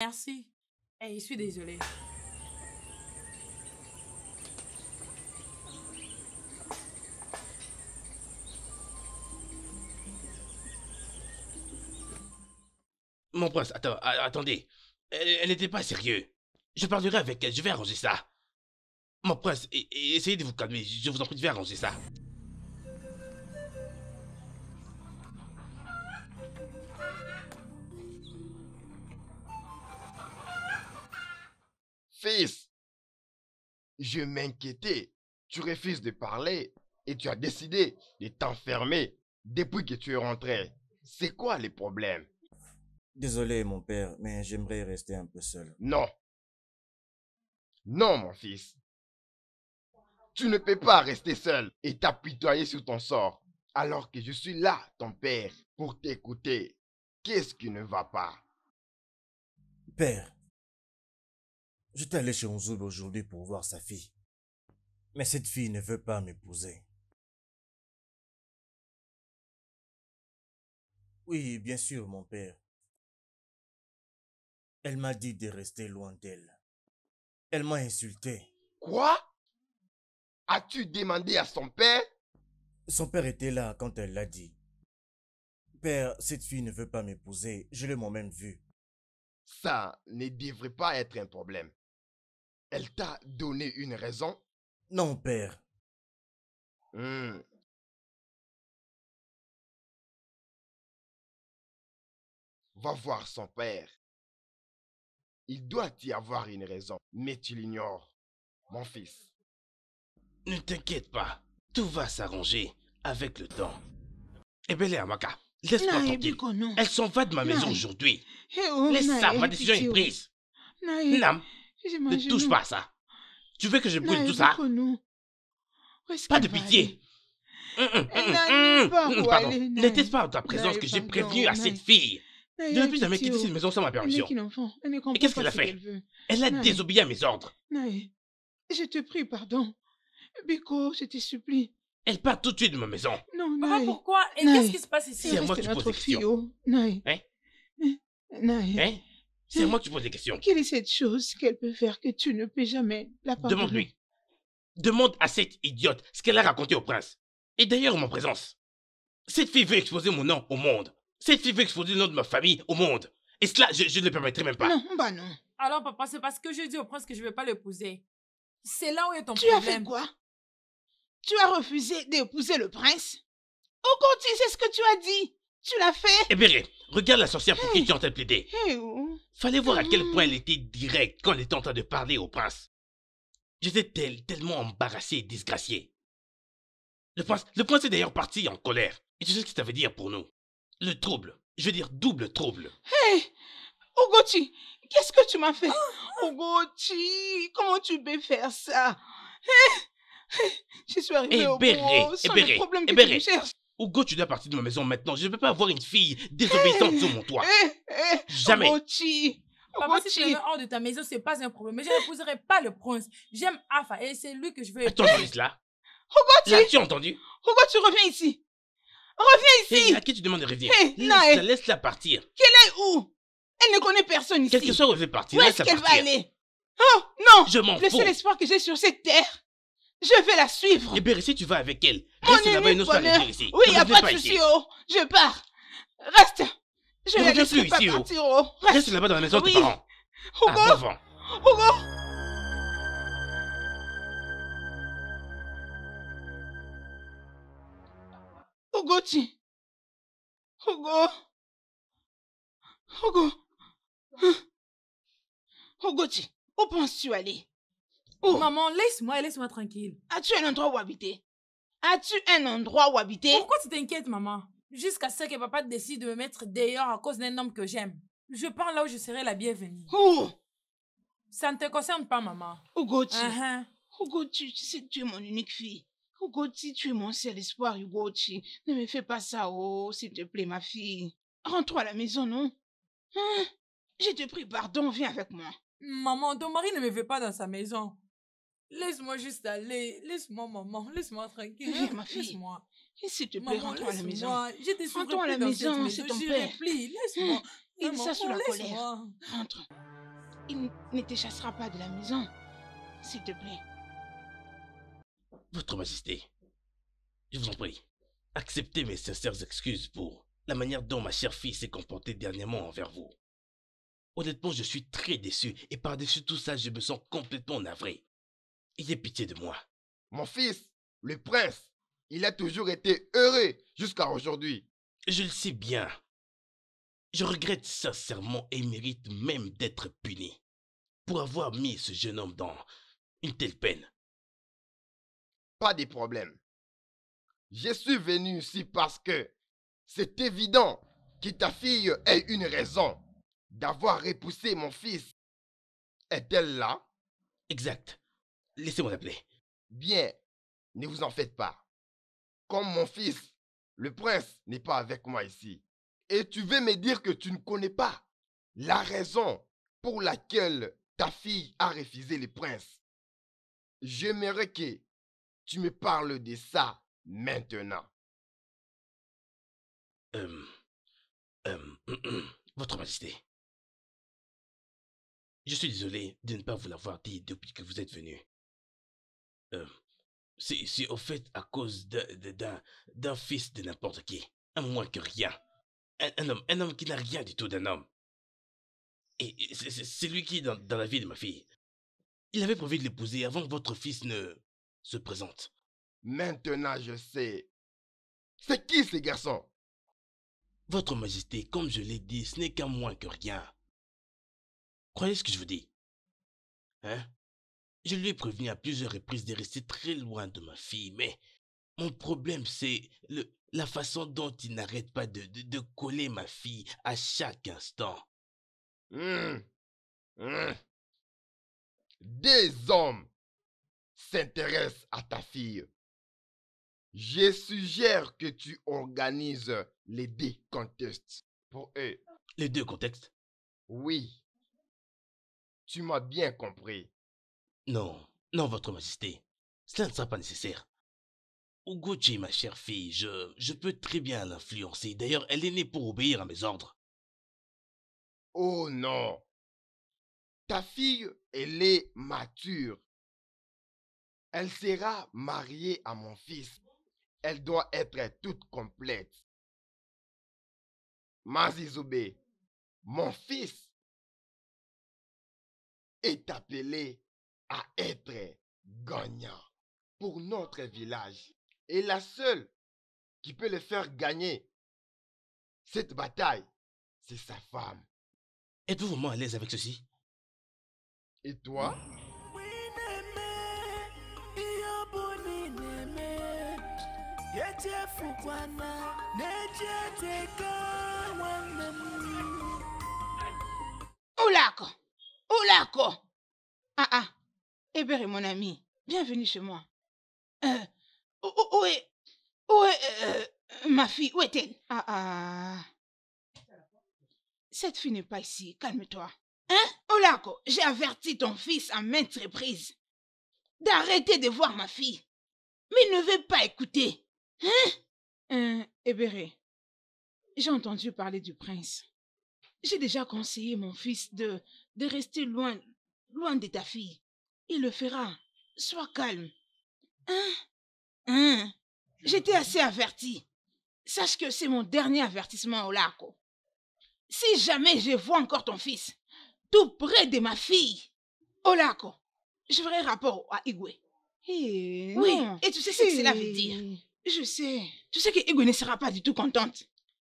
Merci. Et je suis désolée. Mon prince, attendez. Elle n'était pas sérieuse. Je parlerai avec elle, je vais arranger ça. Mon prince, essayez de vous calmer, je vous en prie, je vais arranger ça. Fils, je m'inquiétais. Tu refuses de parler et tu as décidé de t'enfermer depuis que tu es rentré. C'est quoi les problèmes? Désolé, mon père, mais j'aimerais rester un peu seul. Non. Non, mon fils. Tu ne peux pas rester seul et t'apitoyer sur ton sort, alors que je suis là, ton père, pour t'écouter. Qu'est-ce qui ne va pas? Père, j'étais allé chez Onzoub aujourd'hui pour voir sa fille. Mais cette fille ne veut pas m'épouser. Oui, bien sûr, mon père. Elle m'a dit de rester loin d'elle. Elle m'a insulté. Quoi? As-tu demandé à son père? Son père était là quand elle l'a dit. Père, cette fille ne veut pas m'épouser. Je l'ai moi-même vue. Ça ne devrait pas être un problème. Elle t'a donné une raison? Non, père. Va voir son père. Il doit y avoir une raison, mais tu l'ignores, mon fils. Ne t'inquiète pas, tout va s'arranger avec le temps. Ebele Amaka, laisse-moi tranquille. Elle s'en va de ma maison aujourd'hui. Laisse ça, ma décision est prise. Nam, ne touche pas à ça. Tu veux que je brûle tout ça? Pas de pitié. Pardon, n'était-ce pas en ta présence que j'ai prévenu à cette fille de ne plus jamais quitter cette maison sans ma permission? Et qu'est-ce qu'elle a fait? Elle a désobéi à mes ordres. Naï, je te prie pardon. Biko, je te supplie. Elle part tout de suite de ma maison. Non, Papa, Naï. pourquoi? Et Naï. qu'est-ce qui se passe ici? C'est à moi que tu poses des questions. Naï. Hein? Naï. Hein? C'est à moi que tu poses des questions. Quelle est cette chose qu'elle peut faire que tu ne peux jamais la pardonner? Demande-lui. Demande à cette idiote ce qu'elle a raconté au prince. Et d'ailleurs, en ma présence. Cette fille veut exposer mon nom au monde. Cette fille veut exposer le nom de ma famille au monde. Et cela, je ne le permettrai même pas. Non, bah non. Alors, papa, c'est parce que je dis au prince que je ne vais pas l'épouser. C'est là où est ton Tu problème. as fait quoi? Tu as refusé d'épouser le prince? Au continu, c'est ce que tu as dit. Tu l'as fait? Eh bien, regarde la sorcière pour qui tu es en train de plaider. Fallait voir à quel point elle était directe quand elle était en train de parler au prince. J'étais tellement embarrassé et disgracié. Le prince est d'ailleurs parti en colère. Et tu sais ce que ça veut dire pour nous? Le trouble. Je veux dire double trouble. Hey! Ogoti, qu'est-ce que tu m'as fait? Ogoti, comment tu peux faire ça? Je suis arrivée au bout sans le problème que tu me cherches. Hugo, tu dois partir de ma maison maintenant. Je ne peux pas avoir une fille désobéissante sur mon toit. Jamais. Ogoti. Papa, si tu es hors de ta maison, c'est pas un problème. Mais je n'épouserai pas le prince. J'aime Afa et c'est lui que je veux épouser. Attends, là. Ogoti. L'as-tu entendu? Ogoti, reviens ici. Reviens ici. À qui tu demandes de revenir? Laisse-la partir. Qu'elle est où? Elle ne connaît personne ici. Quel que soit où elle veut partir, où est-ce qu'elle va aller? Oh, non. Je m'en fous. Le seul espoir que j'ai sur cette terre, je vais la suivre. Et bien, si tu vas avec elle, reste là-bas et n'ose pas revenir ici. Oui, il n'y a pas de souci, oh. Je pars. Reste. Je ne laisserai pas ici, partir, oh. Reste là-bas dans la maison de tes parents. Hugo. Hugo. Ogoti. Hugo. Hugo. Ogoti, où penses-tu aller? Où? Maman, laisse-moi tranquille. As-tu un endroit où habiter? As-tu un endroit où habiter? Pourquoi tu t'inquiètes, maman? Jusqu'à ce que papa décide de me mettre dehors à cause d'un homme que j'aime. Je pars là où je serai la bienvenue. Où? Ça ne te concerne pas, maman. Ogoti. Ogoti, tu sais que tu es mon unique fille. Ogoti, tu es mon seul espoir, Ogoti. Ne me fais pas ça, oh, s'il te plaît, ma fille. Rentre-toi à la maison, non? Je te prie pardon, viens avec moi. Maman, ton mari ne me veut pas dans sa maison. Laisse-moi juste aller. Laisse-moi, maman. Laisse-moi tranquille. Viens, ma fille. Laisse-moi. S'il te plaît, rentre-toi à la maison. Je te rentre-toi à la maison, c'est ton père. Laisse-moi. Il dit ça sous la colère. Laisse-moi. Rentre. Il ne te chassera pas de la maison. S'il te plaît. Votre Majesté, je vous en prie, acceptez mes sincères excuses pour la manière dont ma chère fille s'est comportée dernièrement envers vous. Honnêtement, je suis très déçu et par-dessus tout ça, je me sens complètement navré. Ayez pitié de moi. Mon fils, le prince, il a toujours été heureux jusqu'à aujourd'hui. Je le sais bien. Je regrette sincèrement et mérite même d'être puni pour avoir mis ce jeune homme dans une telle peine. Pas de problème. Je suis venu ici parce que c'est évident que ta fille ait une raison d'avoir repoussé mon fils. Est-elle là? Exact. Laissez-moi l'appeler. Bien, ne vous en faites pas. Comme mon fils, le prince n'est pas avec moi ici. Et tu veux me dire que tu ne connais pas la raison pour laquelle ta fille a refusé le prince. J'aimerais que tu me parles de ça maintenant. Votre Majesté, je suis désolé de ne pas vous l'avoir dit depuis que vous êtes venu. C'est au fait à cause d'un fils de n'importe qui, un moins que rien. Un homme qui n'a rien du tout d'un homme. Et c'est lui qui est dans la vie de ma fille. Il avait prévu de l'épouser avant que votre fils ne se présente. Maintenant, je sais. C'est qui ce garçon? Votre Majesté, comme je l'ai dit, ce n'est qu'un moins que rien. Croyez ce que je vous dis. Hein? Je lui ai prévenu à plusieurs reprises de rester très loin de ma fille, mais mon problème, c'est la façon dont il n'arrête pas de coller ma fille à chaque instant. Des hommes s'intéressent à ta fille. Je suggère que tu organises les 2 contests pour eux. Les 2 contextes? Oui. Tu m'as bien compris. Non, Votre Majesté. Cela ne sera pas nécessaire. Ugochi, ma chère fille, je peux très bien l'influencer. D'ailleurs, elle est née pour obéir à mes ordres. Oh non. Ta fille, elle est mature. Elle sera mariée à mon fils. Elle doit être toute complète. Mazizube, mon fils, est appelé à être gagnant pour notre village. Et la seule qui peut le faire gagner cette bataille, c'est sa femme. Êtes-vous vraiment à l'aise avec ceci? Et toi? Oulako! Ah, Ebere, mon ami, bienvenue chez moi. Où est ma fille? Où est-elle? Cette fille n'est pas ici, calme-toi. Hein? Oulako, j'ai averti ton fils à maintes reprises d'arrêter de voir ma fille. Mais il ne veut pas écouter. Hein? Ebere, j'ai entendu parler du prince. J'ai déjà conseillé mon fils de rester loin de ta fille. Il le fera. Sois calme. J'étais assez averti. Sache que c'est mon dernier avertissement, Oulako. Si jamais je vois encore ton fils tout près de ma fille, Oulako, je ferai rapport à Igwe. Oui, non. Et tu sais ce que cela veut dire. Je sais. Tu sais que Igwe ne sera pas du tout contente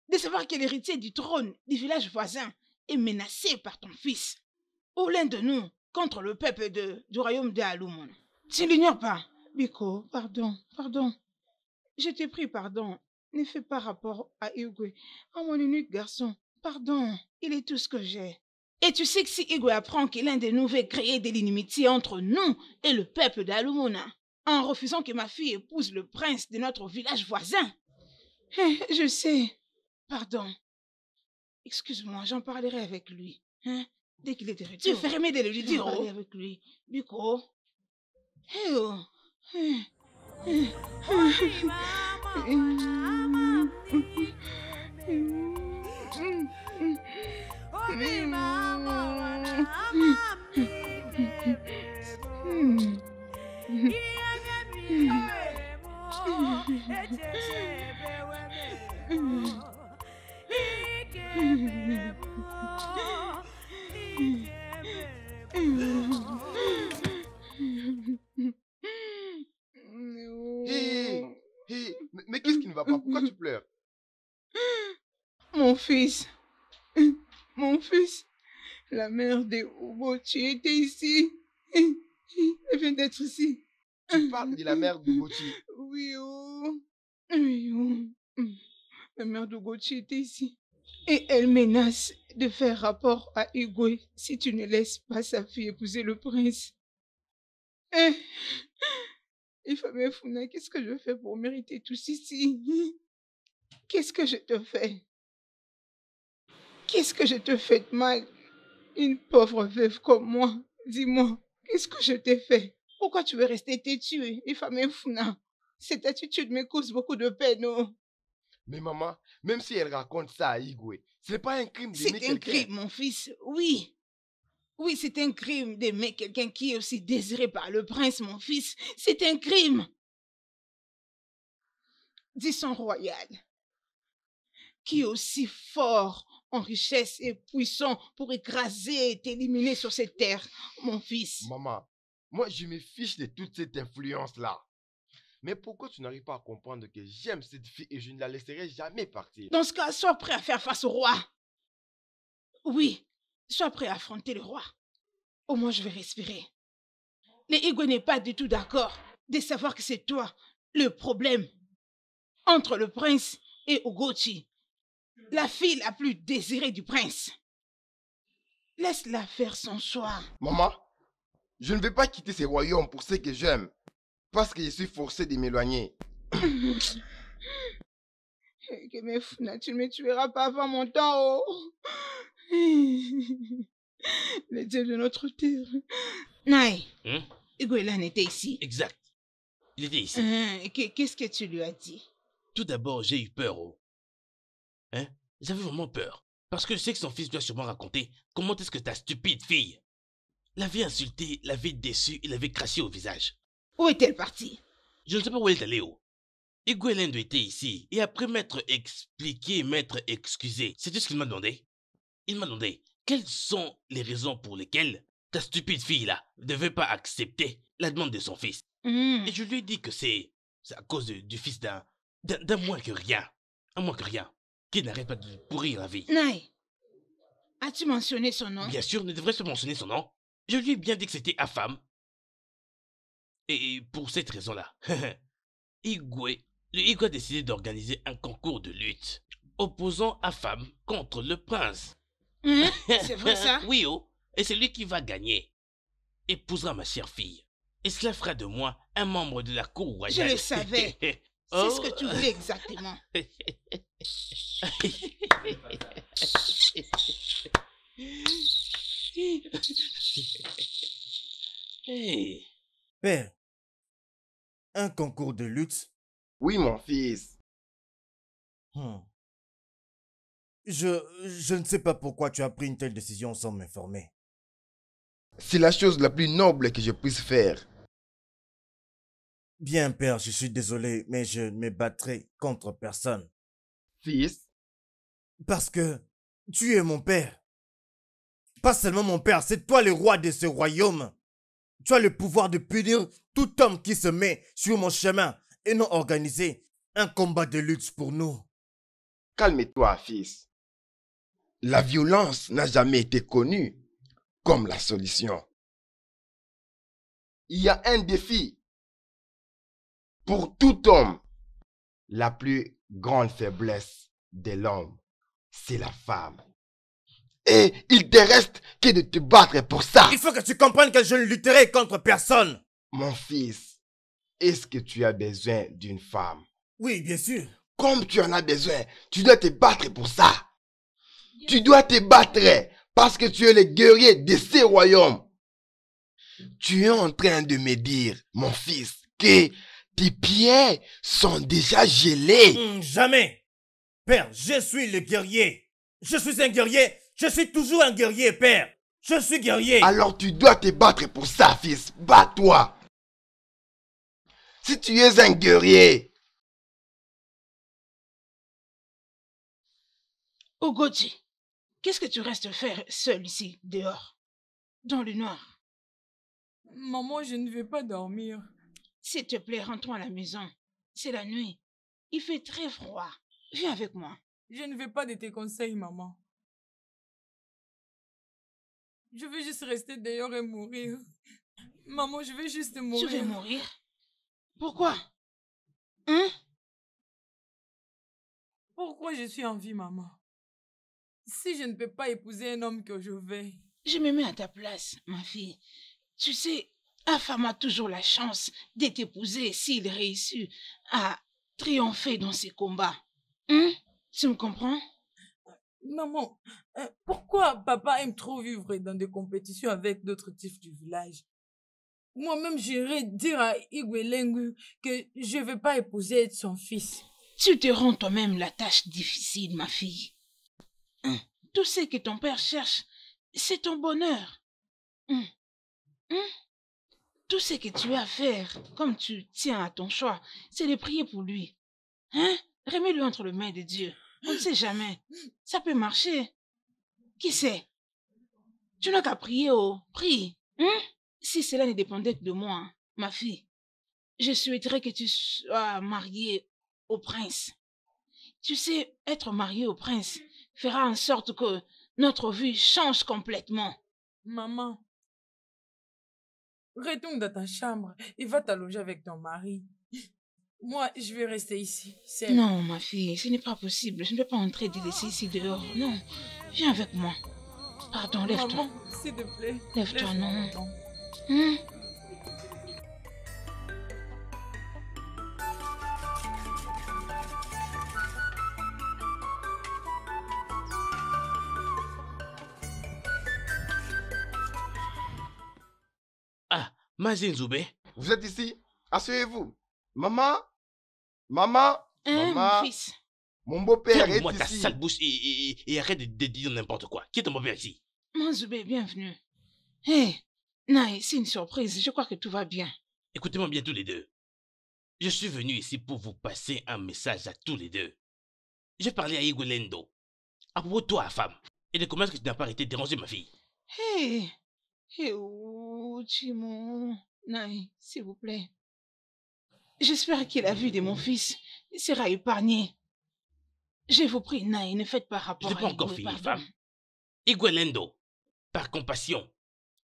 de savoir que l'héritier du trône du village voisin est menacé par ton fils, ou l'un de nous, contre le peuple du royaume de Alumon. Tu l'ignores pas. Biko, pardon. Je te prie pardon. Ne fais pas rapport à Igwe, à mon unique garçon. Pardon, il est tout ce que j'ai. Et tu sais que si Igwe apprend que l'un de nous veut créer de l'inimitié entre nous et le peuple d'Alumona, en refusant que ma fille épouse le prince de notre village voisin. Je sais. Pardon. Excuse-moi, j'en parlerai avec lui. Dès qu'il est de retour. Tu ferais mieux de le lui dire. J'en parlerai avec lui. Biko. Mais qu'est-ce qui ne va pas? Pourquoi tu pleures? Mon fils, la mère de Ugochi était ici. Elle vient d'être ici. Tu parles de la mère d'Ugochi? Oui, la mère d'Ugochi était ici. Et elle menace de faire rapport à Igwe si tu ne laisses pas sa fille épouser le prince. Ifame Funa, qu'est-ce que je fais pour mériter tout ceci? Qu'est-ce que je te fais? Qu'est-ce que je te fais de mal? Une pauvre veuve comme moi, dis-moi, qu'est-ce que je t'ai fait? Pourquoi tu veux rester têtue, Ifame Funa? Cette attitude me cause beaucoup de peine, oh. Mais maman, même si elle raconte ça à Igwe, ce n'est pas un crime d'aimer quelqu'un. C'est un crime, mon fils, oui. Oui, c'est un crime d'aimer quelqu'un qui est aussi désiré par le prince, mon fils. C'est un crime. Dis son royal, qui est aussi fort en richesse et puissant pour écraser et t'éliminer sur cette terre, mon fils. Maman, moi je me fiche de toute cette influence-là. Mais pourquoi tu n'arrives pas à comprendre que j'aime cette fille et je ne la laisserai jamais partir? Dans ce cas, sois prêt à faire face au roi. Oui, sois prêt à affronter le roi. Au moins, je vais respirer. Les Igwe n'est pas du tout d'accord de savoir que c'est toi le problème entre le prince et Ugochi, la fille la plus désirée du prince. Laisse-la faire son choix. Maman, je ne vais pas quitter ces royaumes pour ceux que j'aime, parce que je suis forcé de m'éloigner. Funa, tu ne me tueras pas avant mon temps, oh. Les dieux de notre terre. Naï, Igwelan était ici. Exact. Il était ici. Qu'est-ce que tu lui as dit? Tout d'abord, j'ai eu peur, oh. J'avais vraiment peur. Parce que je sais que son fils doit sûrement raconter comment est-ce que ta stupide fille l'avait insulté, l'avait déçu et l'avait craché au visage. Où est-elle partie? Je ne sais pas où elle est allée, oh. Igwelan était ici et après m'être expliqué, m'être excusé, c'est tout ce qu'il m'a demandé. Il m'a demandé quelles sont les raisons pour lesquelles ta stupide fille-là ne devait pas accepter la demande de son fils. Et je lui ai dit que c'est à cause du fils d'un moins que rien. Un moins que rien. Qui n'arrête pas de pourrir la vie. Naï, as-tu mentionné son nom? Bien sûr, ne devrais-je pas mentionner son nom? Je lui ai bien dit que c'était Afam. Et pour cette raison-là, Igwe a décidé d'organiser un concours de lutte opposant Afam contre le prince. C'est vrai ça? Oui, oh. Et c'est lui qui va gagner. Épousera ma chère fille. Et cela fera de moi un membre de la cour royale. Je le savais. C'est ce que tu voulais exactement. Hey. Père, un concours de lutte? Oui, mon fils. Je ne sais pas pourquoi tu as pris une telle décision sans m'informer. C'est la chose la plus noble que je puisse faire. Bien, père, je suis désolé, mais je ne me battrai contre personne. Fils? Parce que tu es mon père. Pas seulement mon père, c'est toi le roi de ce royaume. Tu as le pouvoir de punir tout homme qui se met sur mon chemin et non organiser un combat de lutte pour nous. Calme-toi, fils. La violence n'a jamais été connue comme la solution. Il y a un défi. Pour tout homme, la plus grande faiblesse de l'homme, c'est la femme. Et il te reste que de te battre pour ça. Il faut que tu comprennes que je ne lutterai contre personne. Mon fils, est-ce que tu as besoin d'une femme? Oui, bien sûr. Comme tu en as besoin, tu dois te battre pour ça. Tu dois te battre parce que tu es le guerrier de ces royaumes. Tu es en train de me dire, mon fils, que tes pieds sont déjà gelés. Jamais. Père, je suis le guerrier. Je suis un guerrier Je suis toujours un guerrier, père. Je suis guerrier. Alors tu dois te battre pour ça, fils. Bats-toi. Si tu es un guerrier. Ugochi, qu'est-ce que tu restes faire seul ici, dehors, dans le noir? Maman, je ne vais pas dormir. S'il te plaît, rentrons à la maison. C'est la nuit. Il fait très froid. Viens avec moi. Je ne veux pas de tes conseils, maman. Je veux juste rester dehors et mourir. Maman, je veux juste mourir. Tu veux mourir? Pourquoi? Hein? Pourquoi je suis en vie, maman? Si je ne peux pas épouser un homme que je veux. Je me mets à ta place, ma fille. Tu sais, un femme a toujours la chance d'être épousée s'il réussit à triompher dans ses combats. Hein? Tu me comprends? Maman, pourquoi papa aime trop vivre dans des compétitions avec d'autres types du village? Moi-même, j'irais dire à Igwelengu que je ne veux pas épouser son fils. Tu te rends toi-même la tâche difficile, ma fille. Hein? Tout ce que ton père cherche, c'est ton bonheur. Hein? Hein? Tout ce que tu as à faire, comme tu tiens à ton choix, c'est de prier pour lui. Hein? Remets-le entre les mains de Dieu. On ne sait jamais. Ça peut marcher. Qui sait? Tu n'as qu'à prier, oh. Prie. Hein? Si cela ne dépendait que de moi, ma fille, je souhaiterais que tu sois mariée au prince. Tu sais, être mariée au prince fera en sorte que notre vie change complètement. Maman, retourne dans ta chambre et va t'allonger avec ton mari. Moi, je vais rester ici. Non, ma fille, ce n'est pas possible. Je ne peux pas entrer et te laisser ici dehors. Non, viens avec moi. Pardon, lève-toi. Maman, s'il te plaît. Lève-toi, non. Ah, Mazin Zoubé. Vous êtes ici? Asseyez-vous. Maman? Maman? Mon Maman? fils. Mon beau-père est Ferme-moi ta ici. sale bouche et arrête de dire n'importe quoi. Qui est ton beau-père ici? Manzoubé, bienvenue. Hé, Naï, c'est une surprise. Je crois que tout va bien. Écoutez-moi bien tous les deux. Je suis venu ici pour vous passer un message à tous les deux. Je parlais à Igolendo à propos de toi, femme, et de comment est-ce que tu n'as pas arrêté de déranger ma fille. Hé, oh, Chimon. Naï, s'il vous plaît. J'espère que la vue de mon fils sera épargnée. Je vous prie, Naï, ne faites pas rapport Je n'ai pas à encore Igwe, fini, pardon. femme. Igolendo, par compassion,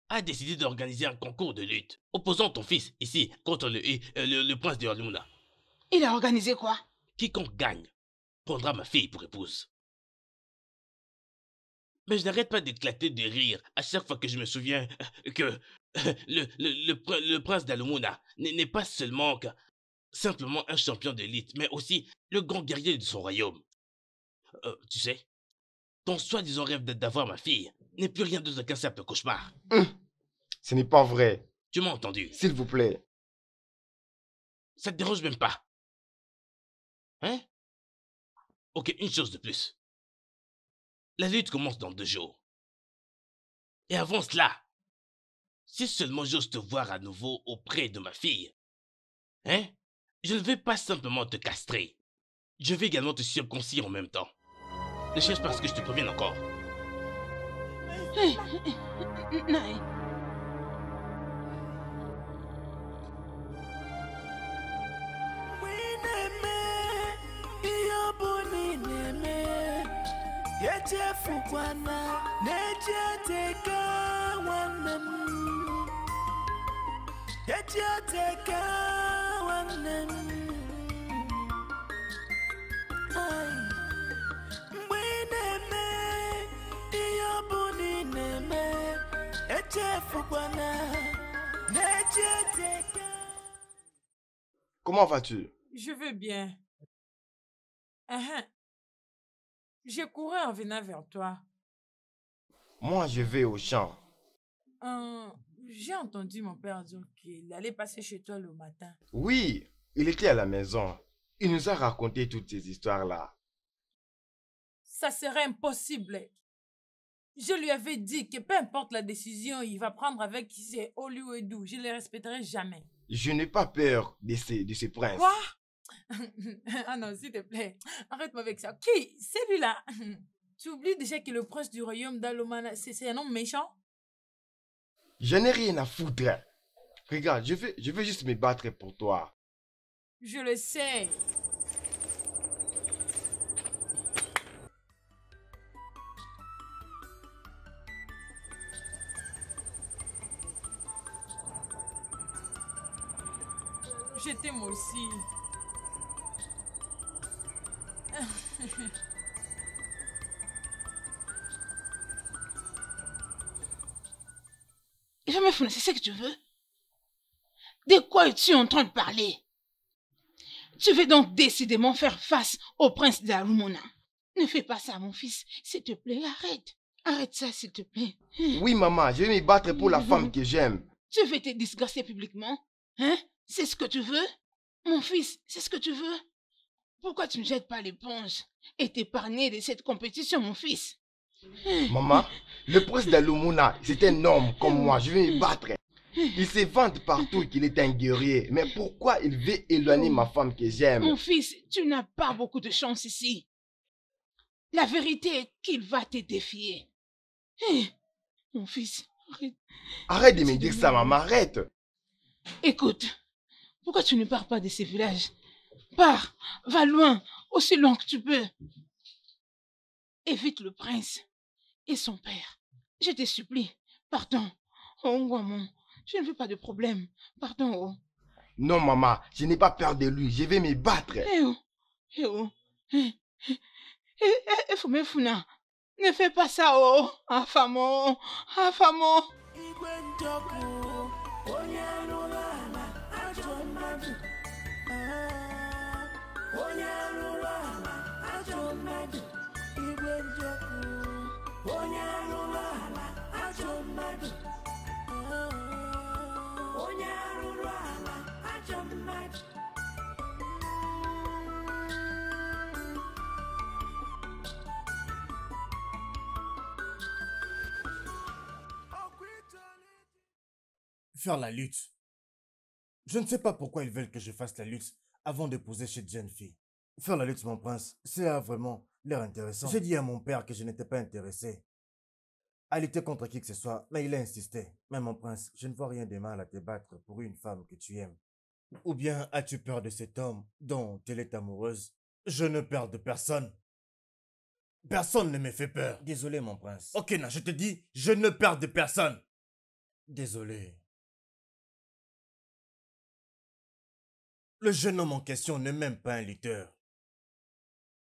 a décidé d'organiser un concours de lutte opposant ton fils ici contre le prince de Orluna. Il a organisé quoi? Quiconque gagne prendra ma fille pour épouse. Mais je n'arrête pas d'éclater de rire à chaque fois que je me souviens que le prince d'Alumuna n'est pas seulement simplement un champion d'élite, mais aussi le grand guerrier de son royaume. Tu sais, ton soi-disant rêve d'avoir ma fille n'est plus rien d'autre qu'un simple cauchemar. Ce n'est pas vrai. Tu m'as entendu? S'il vous plaît. Ça te dérange même pas? Hein? Ok, une chose de plus. La lutte commence dans 2 jours. Et avant cela, si seulement j'ose te voir à nouveau auprès de ma fille, hein? Je ne vais pas simplement te castrer. Je vais également te circoncire en même temps. Ne cherche pas à ce que je te prévienne encore. Naï. Comment vas-tu? Je vais bien. Je courais en venant vers toi. Moi, je vais au champ. J'ai entendu mon père dire qu'il allait passer chez toi le matin. Oui, il était à la maison. Il nous a raconté toutes ces histoires-là. Ça serait impossible. Je lui avais dit que peu importe la décision il va prendre avec ses Hollywoodou, je ne les respecterai jamais. Je n'ai pas peur de ces princes. Quoi? Ah non, s'il te plaît, arrête-moi avec ça. Qui? Celui-là. Tu oublies déjà que le prince du royaume d'Alomana, c'est un homme méchant? Je n'ai rien à foutre. Regarde, je veux juste me battre pour toi. Je le sais. Je t'aime aussi. Jamais Funa, c'est ce que tu veux? De quoi es-tu en train de parler? Tu veux donc décidément faire face au prince d'Alumona. Ne fais pas ça, mon fils. S'il te plaît, arrête. Arrête ça, s'il te plaît. Oui, maman, je vais me battre pour la femme que j'aime. Tu veux te disgracer publiquement? Hein? C'est ce que tu veux? Mon fils, c'est ce que tu veux? Pourquoi tu ne jettes pas l'éponge et t'épargner de cette compétition, mon fils? Maman, le prince d'Alumona, c'est un homme comme moi. Je vais me battre. Il se vante partout qu'il est un guerrier. Mais pourquoi il veut éloigner ma femme que j'aime? Mon fils, tu n'as pas beaucoup de chance ici. La vérité est qu'il va te défier. Mon fils, arrête. Arrête de me dire ça, maman, arrête. Écoute, pourquoi tu ne pars pas de ces villages? Pars, va loin, aussi loin que tu peux. Évite le prince et son père. Je te supplie, pardon. Oh, Ngwamon, je ne veux pas de problème. Pardon, oh. Non, maman, je n'ai pas peur de lui. Je vais me battre. Funa, ne fais pas ça, oh. Afamo, afamo. Faire la lutte. Je ne sais pas pourquoi ils veulent que je fasse la lutte avant de poser chez jeune fille. Faire la lutte, mon prince, ça a vraiment l'air intéressant. J'ai dit à mon père que je n'étais pas intéressé à lutter contre qui que ce soit, mais il a insisté. Mais mon prince, je ne vois rien de mal à te battre pour une femme que tu aimes. Ou bien as-tu peur de cet homme dont elle est amoureuse? Je ne perds de personne. Personne ne me fait peur. Désolé, mon prince. Ok, non, je te dis, je ne perds de personne. Désolé. Le jeune homme en question n'est même pas un lutteur.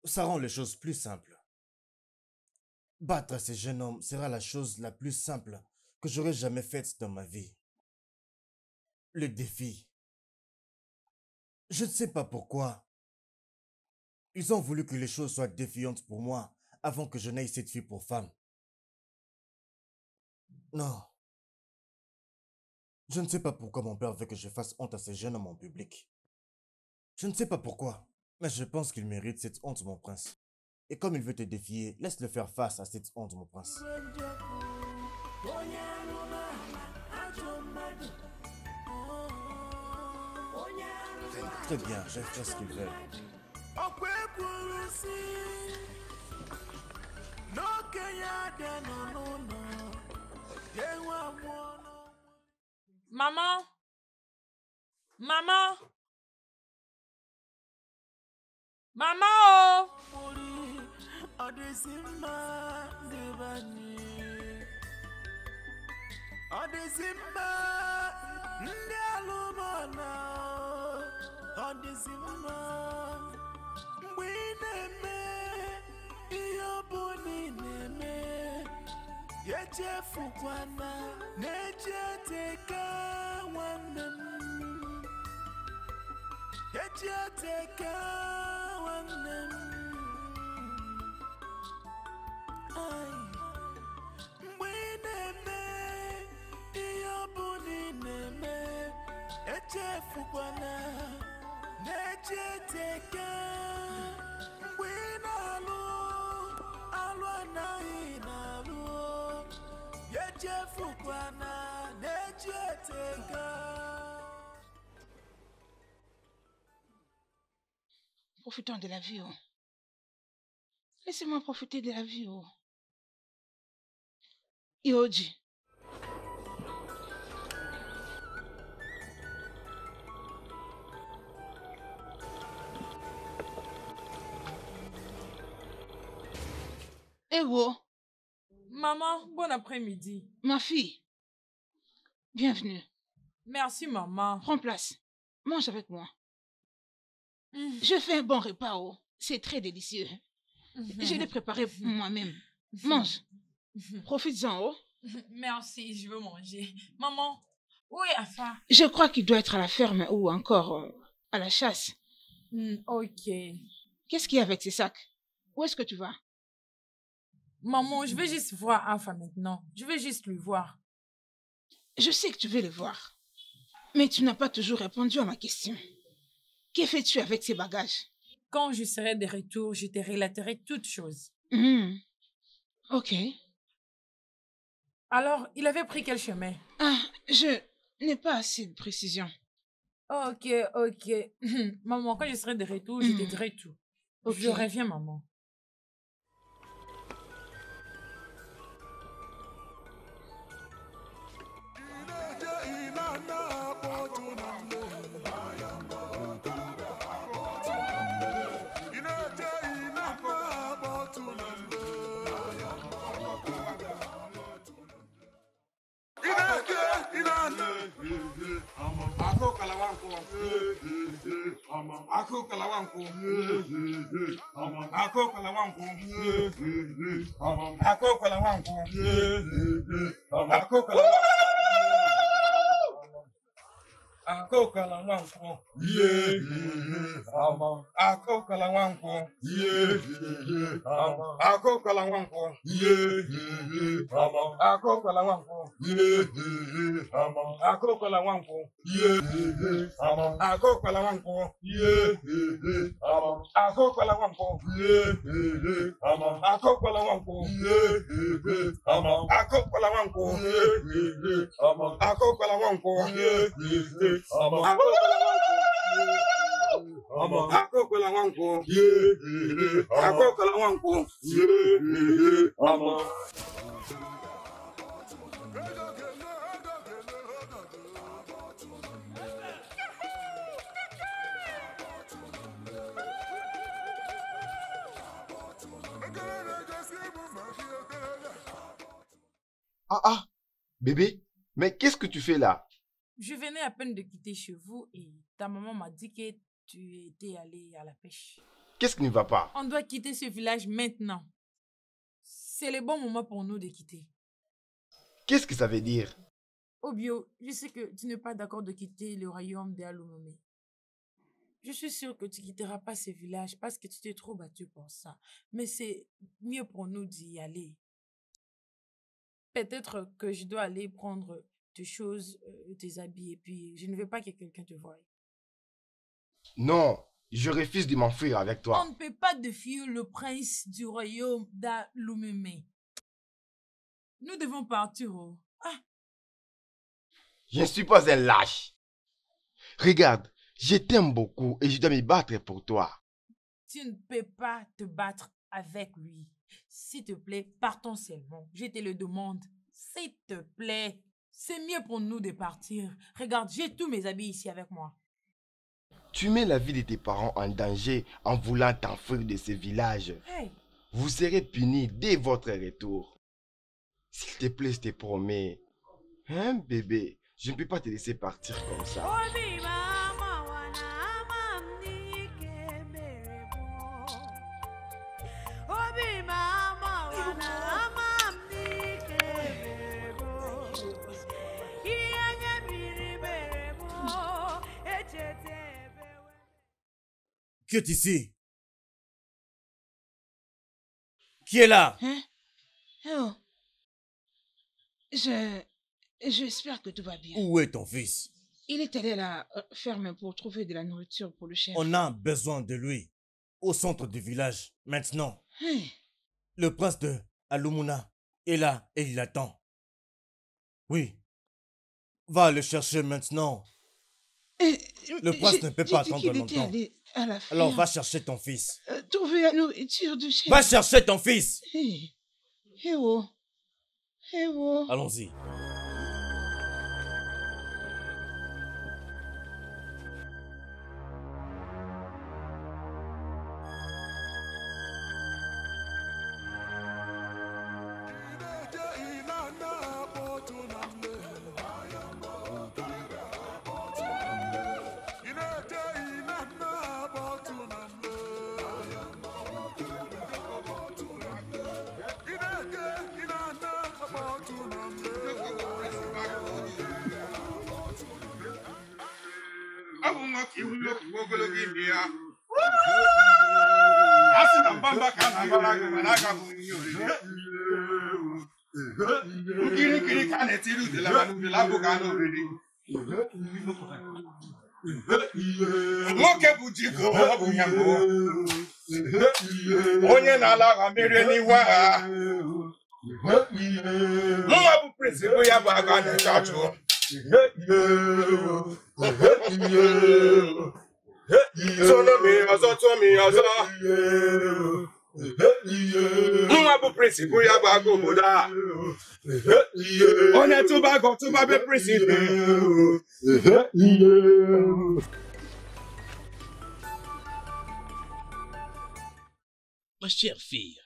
Ça rend les choses plus simples. Battre ce jeune homme sera la chose la plus simple que j'aurais jamais faite dans ma vie. Le défi. Je ne sais pas pourquoi. Ils ont voulu que les choses soient défiantes pour moi avant que je n'aie cette fille pour femme. Non. Je ne sais pas pourquoi mon père veut que je fasse honte à ce jeune homme en public. Je ne sais pas pourquoi, mais je pense qu'il mérite cette honte, mon prince. Et comme il veut te défier, laisse-le faire face à cette honte, mon prince. Très bien, je ferai ce qu'il veut. Maman? Maman? Maman, oh! profitons de la vie. Oh. Laissez-moi profiter de la vie. Oh. Ioji. Ego. Maman, bon après-midi. Ma fille. Bienvenue. Merci, maman. Prends place. Mange avec moi. Je fais un bon repas. Oh. C'est très délicieux. Je l'ai préparé moi-même. Mange. Profites-en. Oh. Merci, je veux manger. Maman, où est Afa? Je crois qu'il doit être à la ferme ou encore à la chasse. Ok. Qu'est-ce qu'il y a avec ces sacs? Où est-ce que tu vas? Maman, je vais juste voir Afa maintenant. Je vais juste le voir. Je sais que tu veux le voir. Mais tu n'as pas toujours répondu à ma question. Que fais-tu avec ces bagages? Quand je serai de retour, je te relaterai toutes choses. Ok. Alors, il avait pris quel chemin? Ah, je n'ai pas assez de précision. Ok. Maman, quand je serai de retour, je te dirai tout. Okay. Je reviens, maman. Ah, bébé, mais qu'est-ce que tu fais là? Je venais à peine de quitter chez vous et ta maman m'a dit que tu étais allé à la pêche. Qu'est-ce qui ne va pas? On doit quitter ce village maintenant. C'est le bon moment pour nous de quitter. Qu'est-ce que ça veut dire? Obio, je sais que tu n'es pas d'accord de quitter le royaume d'Alumome. Je suis sûre que tu ne quitteras pas ce village parce que tu t'es trop battu pour ça. Mais c'est mieux pour nous d'y aller. Peut-être que je dois aller prendre tes choses, tes habits, et puis je ne veux pas que quelqu'un te voie. Non, je refuse de m'enfuir avec toi. On ne peut pas défier le prince du royaume d'Alumeme. Nous devons partir. Oh. Ah. Je ne suis pas un lâche. Regarde, je t'aime beaucoup et je dois me battre pour toi. Tu ne peux pas te battre avec lui. S'il te plaît, partons seulement. Je te le demande. S'il te plaît. C'est mieux pour nous de partir. Regarde, j'ai tous mes habits ici avec moi. Tu mets la vie de tes parents en danger en voulant t'enfuir de ce village. Hey. Vous serez punis dès votre retour. S'il te plaît, je te promets. Hein, bébé? Je ne peux pas te laisser partir comme ça. Qui est ici? Qui est là? Hein? Oh. J'espère que tout va bien. Où est ton fils? Il est allé à la ferme pour trouver de la nourriture pour le chef. On a besoin de lui. Au centre du village. Maintenant. Hein? Le prince de Alumuna est là et il attend. Oui. Va le chercher maintenant. Le prince ne peut pas attendre longtemps. Allé à la fin. Alors va chercher ton fils. Trouver la nourriture du chef. Va chercher ton fils. Oh. Allons-y. Onye na-ala mmiri n'iwe ha. Mwa bụ prịnsịpụ ya bụ aga na chọọchị. Sonomi ọzọ tụọmi ọzọ. Mwa bụ prịnsịpụ ya bụ aga obodo a. Onye tụba agọ tụba be prịnsịpụ. Ma chère fille.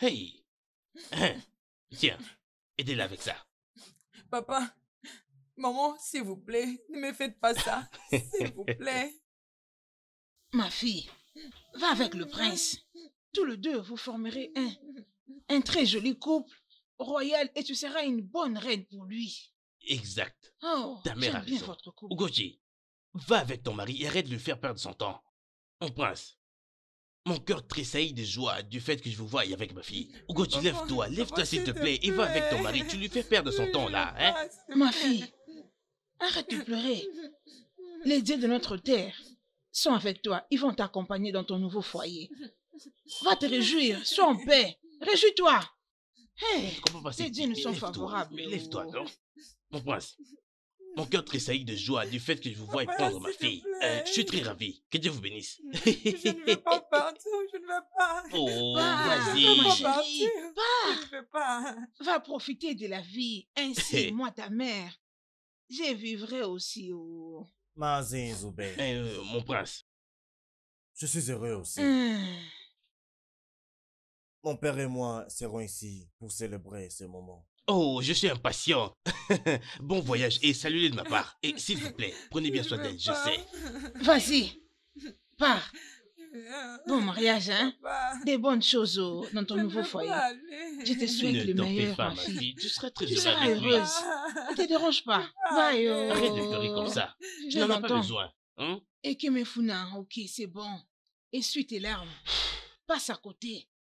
Hey. Tiens, aidez-la avec ça. Papa, maman, s'il vous plaît, ne me faites pas ça. S'il vous plaît. Ma fille, va avec le prince. Tous les deux, vous formerez un très joli couple royal et tu seras une bonne reine pour lui. Exact. Oh, ta mère a j'aime bien raison. votre couple. Ugochi, va avec ton mari et arrête de lui faire perdre son temps. Mon prince, mon cœur tressaillit de joie du fait que je vous voie avec ma fille. Ugochi, lève-toi s'il te plaît et va avec ton mari. Tu lui fais perdre son temps là, hein? Ma fille, arrête de pleurer. Les dieux de notre terre sont avec toi. Ils vont t'accompagner dans ton nouveau foyer. Va te réjouir, sois en paix. Réjouis-toi. Hey, tes dieux nous sont favorables. Lève-toi, non? Mon prince, mon cœur tressaillit de joie du fait que je vous vois prendre ma fille. Je suis très ravi. Que Dieu vous bénisse. Je ne veux pas partir, je ne veux pas. Oh, Va, ma vas-y. chérie, va. Je ne veux pas. Va profiter de la vie. Ainsi, moi, ta mère, je vivrai aussi. Oh. Mazin Zoubé. Mon prince. Je suis heureux aussi. Mon père et moi serons ici pour célébrer ce moment. Oh, je suis impatient. Bon voyage et saluez de ma part. Et s'il vous plaît, prenez bien soin d'elle, je sais. Vas-y, pars. Bon mariage, hein? Des bonnes choses dans ton nouveau foyer. Je te souhaite le meilleur, pas, ma fille. Tu seras très Tu heureuse seras avec lui. heureuse. Ne te dérange pas. Va, Arrête de pleurer comme ça. Tu n'en as pas besoin. Hein? Et que mes founins, ok, c'est bon. Essuie tes larmes. Passe à côté.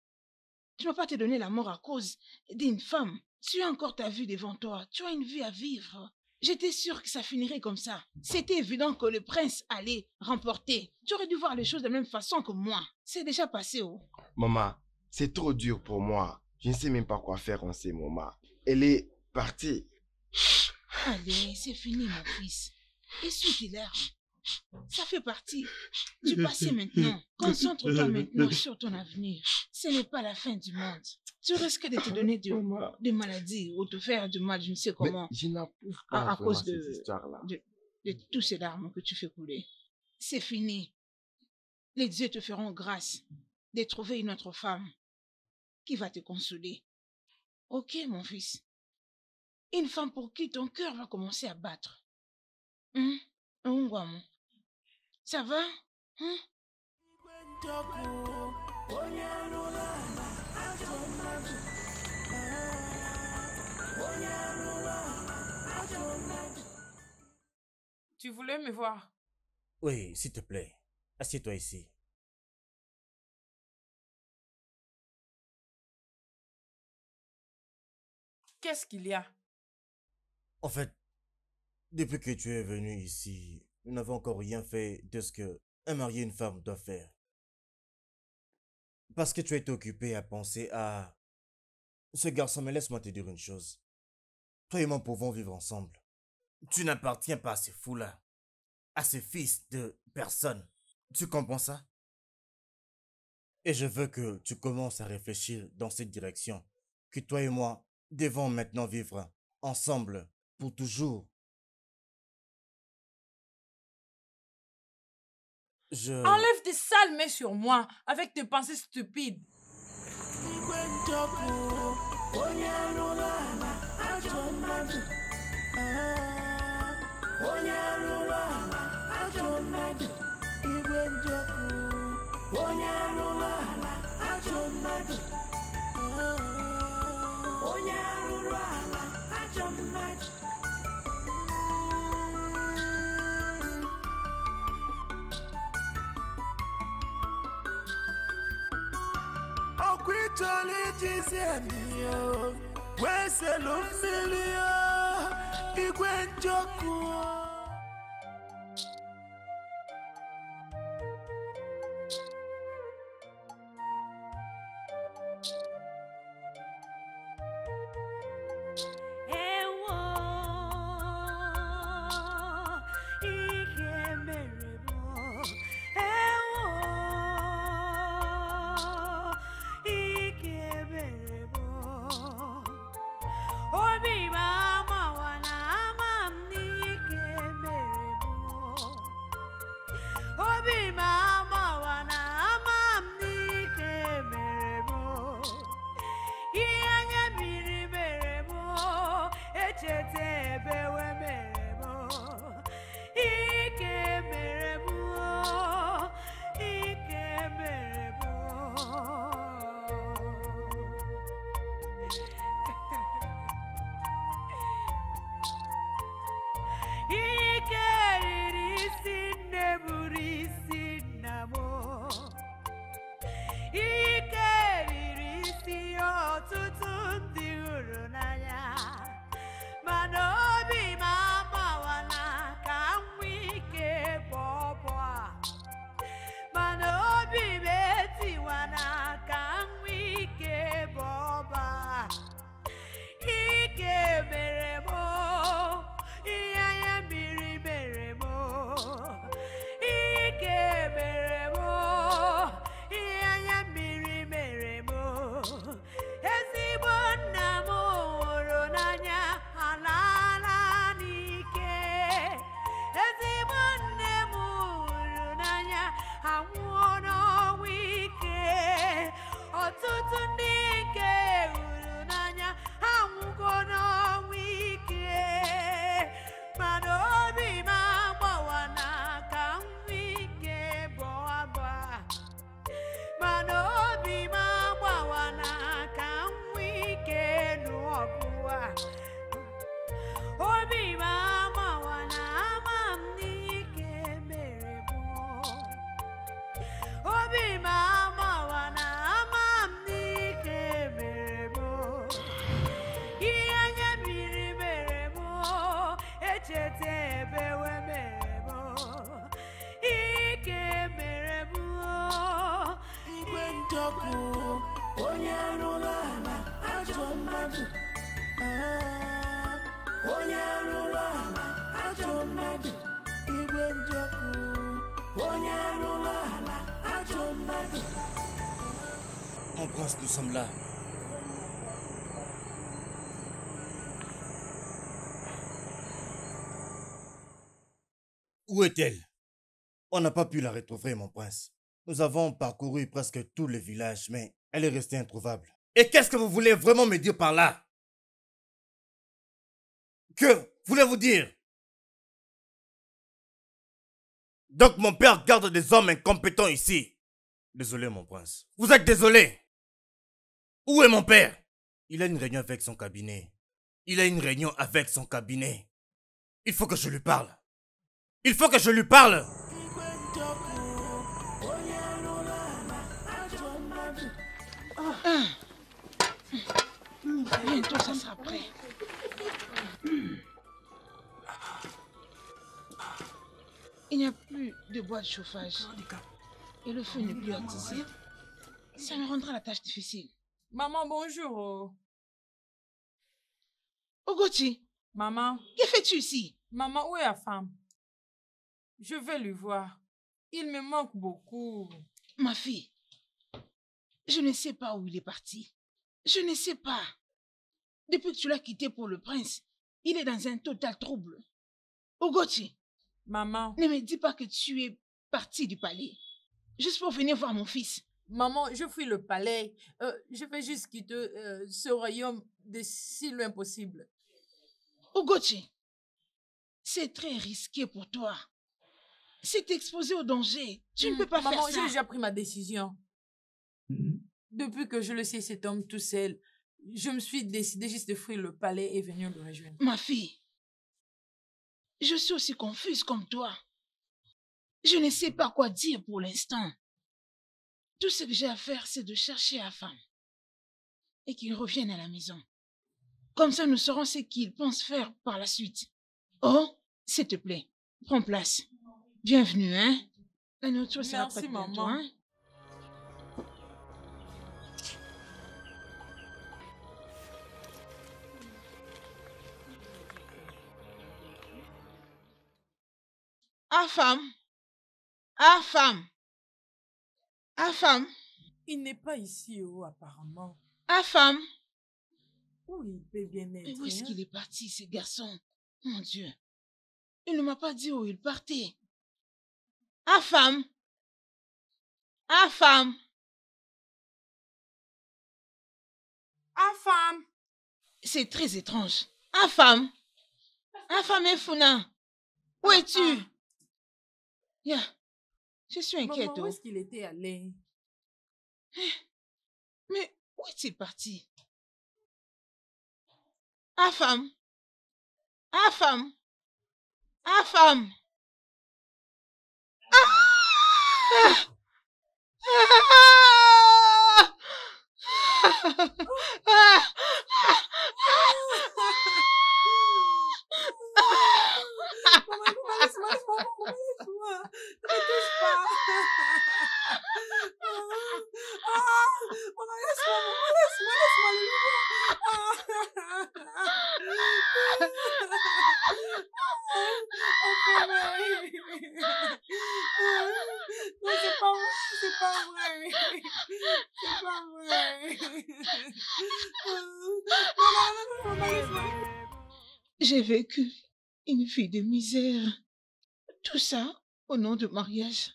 Tu ne vas pas te donner la mort à cause d'une femme. Tu as encore ta vie devant toi. Tu as une vie à vivre. J'étais sûre que ça finirait comme ça. C'était évident que le prince allait remporter. Tu aurais dû voir les choses de la même façon que moi. C'est déjà passé, oh. Maman, c'est trop dur pour moi. Je ne sais même pas quoi faire en ces moments. Elle est partie. Allez, c'est fini, mon fils. Essuie tes larmes. Ça fait partie du passé maintenant. Concentre-toi maintenant sur ton avenir. Ce n'est pas la fin du monde. Tu risques de te donner des maladies ou te faire du mal, je ne sais comment. Mais je n'approuve pas à cause de, cette histoire-là. de tous ces larmes que tu fais couler. C'est fini. Les dieux te feront grâce de trouver une autre femme qui va te consoler. Ok, mon fils. Une femme pour qui ton cœur va commencer à battre. Ça va? Hein? Tu voulais me voir? Oui, s'il te plaît. Assieds-toi ici. Qu'est-ce qu'il y a? En fait, depuis que tu es venu ici, nous n'avons encore rien fait de ce que un mari et une femme doivent faire. Parce que tu es occupé à penser à ce garçon, mais laisse-moi te dire une chose. Toi et moi pouvons vivre ensemble. Tu n'appartiens pas à ces fous-là. à ce fils de personne. Tu comprends ça? Et je veux que tu commences à réfléchir dans cette direction. Que toi et moi devons maintenant vivre ensemble pour toujours. Enlève tes sales mains sur moi avec tes pensées stupides. Mon prince, nous sommes là. Où est-elle? On n'a pas pu la retrouver, mon prince. Nous avons parcouru presque tout le village, mais elle est restée introuvable. Et qu'est-ce que vous voulez vraiment me dire par là? Que voulez-vous dire? Donc mon père garde des hommes incompétents ici. Désolé, mon prince. Vous êtes désolé? Où est mon père? Il a une réunion avec son cabinet. Il a une réunion avec son cabinet. Il faut que je lui parle. Il faut que je lui parle. Bientôt, ça sera prêt. Il n'y a plus de bois de chauffage. Et le feu n'est plus attisé. Ça me rendra la tâche difficile. Maman, bonjour. Ogoti. Maman. Que fais-tu ici? Maman, où est la femme? Je vais lui voir. Il me manque beaucoup. Ma fille, je ne sais pas où il est parti. Je ne sais pas. Depuis que tu l'as quitté pour le prince, il est dans un total trouble. Ogochi, Maman. ne me dis pas que tu es parti du palais. Juste pour venir voir mon fils. Maman, je fuis le palais. Je vais juste quitter ce royaume de si loin possible. Ogochi, c'est très risqué pour toi. C'est exposé au danger. Tu ne peux pas faire ça. Maman, j'ai déjà pris ma décision. Depuis que je le sais, cet homme tout seul, je me suis décidé juste de fuir le palais et venir le rejoindre. Ma fille, je suis aussi confuse comme toi. Je ne sais pas quoi dire pour l'instant. Tout ce que j'ai à faire, c'est de chercher Afam et qu'il revienne à la maison. Comme ça, nous saurons ce qu'il pense faire par la suite. Oh, s'il te plaît, prends place. Bienvenue, hein? La nourriture sera prête bientôt, hein? Afam! Afam! Afam! Il n'est pas ici, apparemment. Afam! Où il peut bien être? Mais où est-ce qu'il est parti, ce garçon? Mon Dieu! Il ne m'a pas dit où il partait. Afam! Afam! Afam! C'est très étrange. Afam! Afam et Funa! Où es-tu? Je suis inquiète. Maman, où est-ce qu'il était allé? Mais où est-il parti? Afam! Afam! Afam! J'ai vécu une vie de misère. Tout ça au nom de mariage.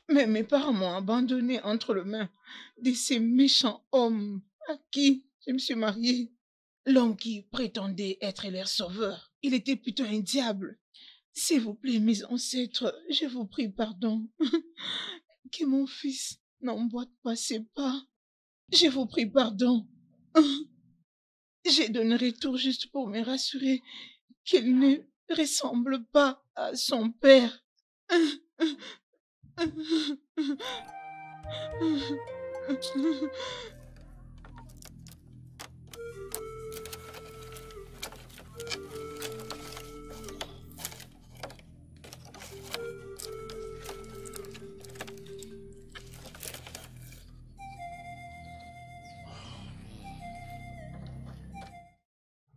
Mais mes parents m'ont abandonnée entre les mains de ces méchants hommes à qui je me suis mariée. L'homme qui prétendait être leur sauveur, il était plutôt un diable. S'il vous plaît, mes ancêtres, je vous prie pardon. Que mon fils n'emboîte pas ses pas. Je vous prie pardon. Je donnerai tout juste pour me rassurer qu'il ne ressemble pas à son père.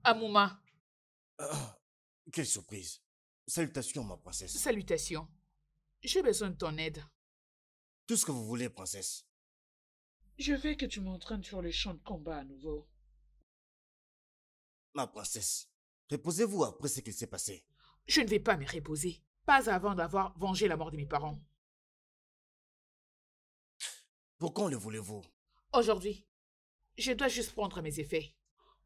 Amouma. Quelle surprise. Salutations, ma princesse. Salutations. J'ai besoin de ton aide. Tout ce que vous voulez, princesse. Je veux que tu m'entraînes sur le champ de combat à nouveau. Ma princesse, reposez-vous après ce qu'il s'est passé. Je ne vais pas me reposer. Pas avant d'avoir vengé la mort de mes parents. Pour quand le voulez-vous? Aujourd'hui, je dois juste prendre mes effets.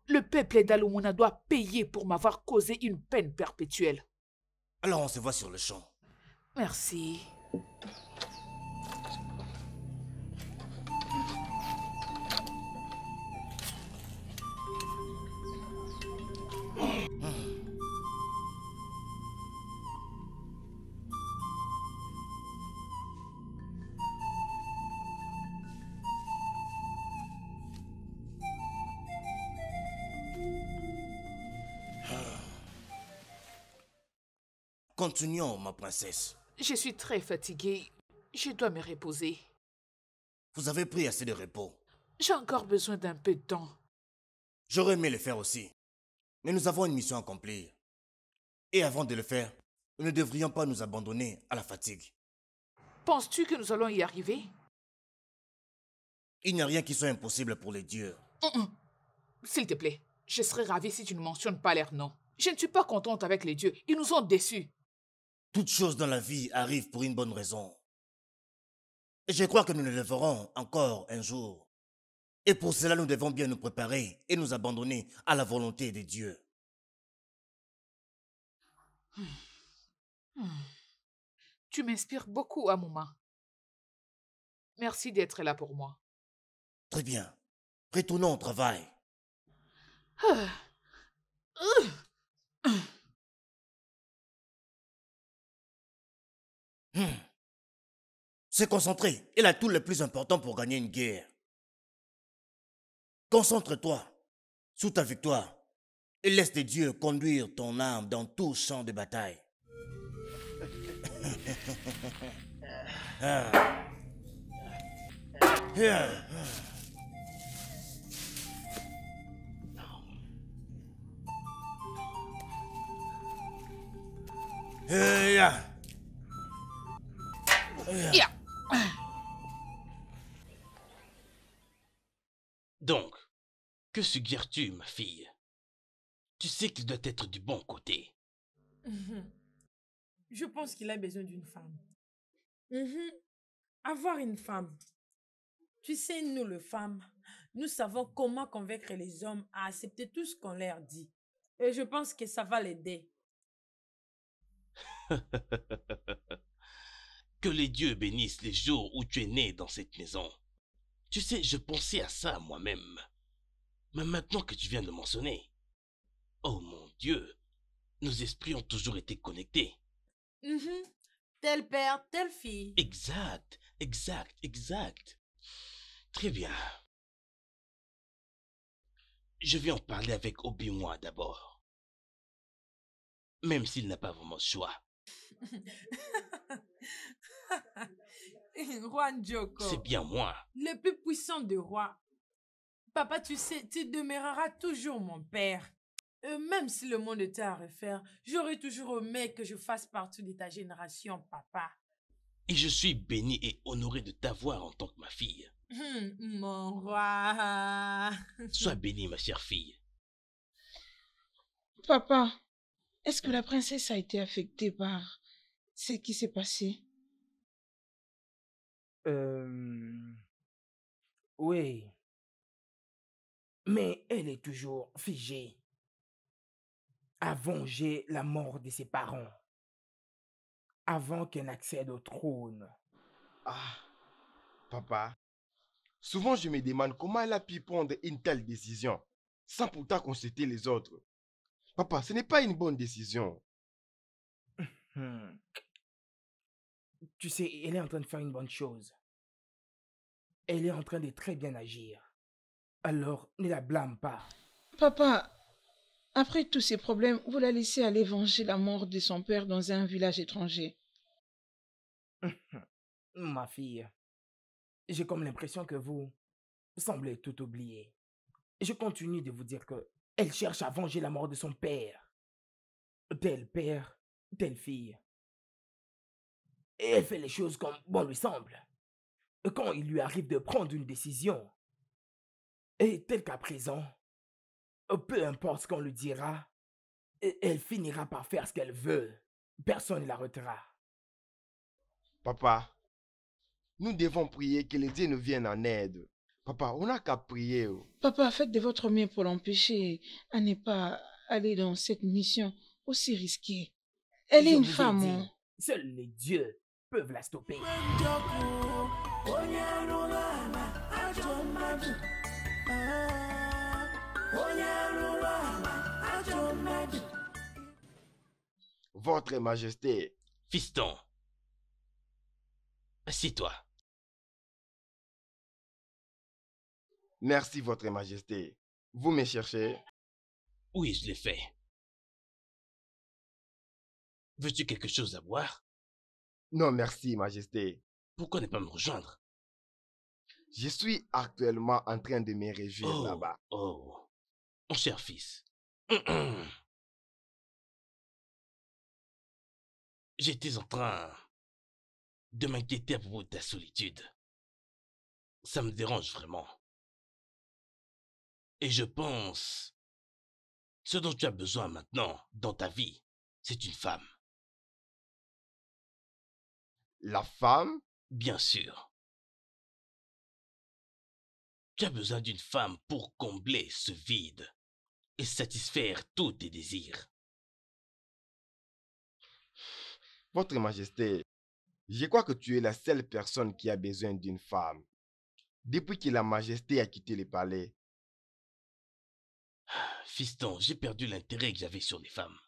Le peuple d'Alumuna doit payer pour m'avoir causé une peine perpétuelle. Alors on se voit sur le champ. Merci. Continuons, ma princesse. Je suis très fatiguée. Je dois me reposer. Vous avez pris assez de repos. J'ai encore besoin d'un peu de temps. J'aurais aimé le faire aussi. Mais nous avons une mission à accomplir. Et avant de le faire, nous ne devrions pas nous abandonner à la fatigue. Penses-tu que nous allons y arriver? Il n'y a rien qui soit impossible pour les dieux. S'il te plaît, je serais ravie si tu ne mentionnes pas leur nom. Je ne suis pas contente avec les dieux. Ils nous ont déçus. Toute chose dans la vie arrive pour une bonne raison. Et je crois que nous le verrons encore un jour. Et pour cela, nous devons bien nous préparer et nous abandonner à la volonté des dieux. Tu m'inspires beaucoup, Amouma. Merci d'être là pour moi. Très bien. Retournons au travail. Se concentrer est l'atout le plus important pour gagner une guerre. Concentre-toi sur ta victoire et laisse les dieux conduire ton âme dans tout champ de bataille. Yeah. Donc, que suggères-tu, ma fille? Tu sais qu'il doit être du bon côté. Je pense qu'il a besoin d'une femme. Avoir une femme. Tu sais, nous, les femmes, nous savons comment convaincre les hommes à accepter tout ce qu'on leur dit. Et je pense que ça va l'aider. Que les dieux bénissent les jours où tu es né dans cette maison. Tu sais, je pensais à ça moi-même. Mais maintenant que tu viens de le mentionner, oh mon Dieu, nos esprits ont toujours été connectés. Tel père, telle fille. Exact. Très bien. Je vais en parler avec Obi-Wan d'abord. Même s'il n'a pas vraiment le choix. Roi Njoko. C'est bien moi. Le plus puissant des rois. Papa, tu sais, tu demeureras toujours mon père. Même si le monde était à refaire, j'aurais toujours aimé que je fasse partie de ta génération, papa. Et je suis béni et honoré de t'avoir en tant que ma fille. Mon roi. Sois bénie, ma chère fille. Papa, est-ce que la princesse a été affectée par ce qui s'est passé? Oui. Mais elle est toujours figée à venger la mort de ses parents avant qu'elle n'accède au trône. Ah, papa, souvent je me demande comment elle a pu prendre une telle décision sans pourtant consulter les autres. Papa, ce n'est pas une bonne décision. Tu sais, elle est en train de faire une bonne chose. Elle est en train de très bien agir. Alors, ne la blâme pas. Papa, après tous ces problèmes, vous la laissez aller venger la mort de son père dans un village étranger. Ma fille, j'ai comme l'impression que vous semblez tout oublier. Je continue de vous dire que elle cherche à venger la mort de son père. Tel père, telle fille. Et elle fait les choses comme bon lui semble. Quand il lui arrive de prendre une décision, et tel qu'à présent, peu importe ce qu'on lui dira, elle finira par faire ce qu'elle veut. Personne ne l'arrêtera. Papa, nous devons prier que les dieux nous viennent en aide. Papa, on n'a qu'à prier. Papa, faites de votre mieux pour l'empêcher à ne pas aller dans cette mission aussi risquée. Elle est une femme. Seuls les dieux peuvent la stopper. Votre Majesté. Fiston, assis-toi. Merci, Votre Majesté. Vous me cherchez? Oui, je l'ai fait. Veux-tu quelque chose à boire? Non, merci, Majesté. Pourquoi ne pas me rejoindre? Je suis actuellement en train de me réjouir là-bas. Oh, mon cher fils. j'étais en train de m'inquiéter à propos de ta solitude. Ça me dérange vraiment. Et je pense, ce dont tu as besoin maintenant dans ta vie, c'est une femme. La femme? Bien sûr. Tu as besoin d'une femme pour combler ce vide et satisfaire tous tes désirs. Votre Majesté, je crois que tu es la seule personne qui a besoin d'une femme. Depuis que la Majesté a quitté le palais. Fiston, j'ai perdu l'intérêt que j'avais sur les femmes.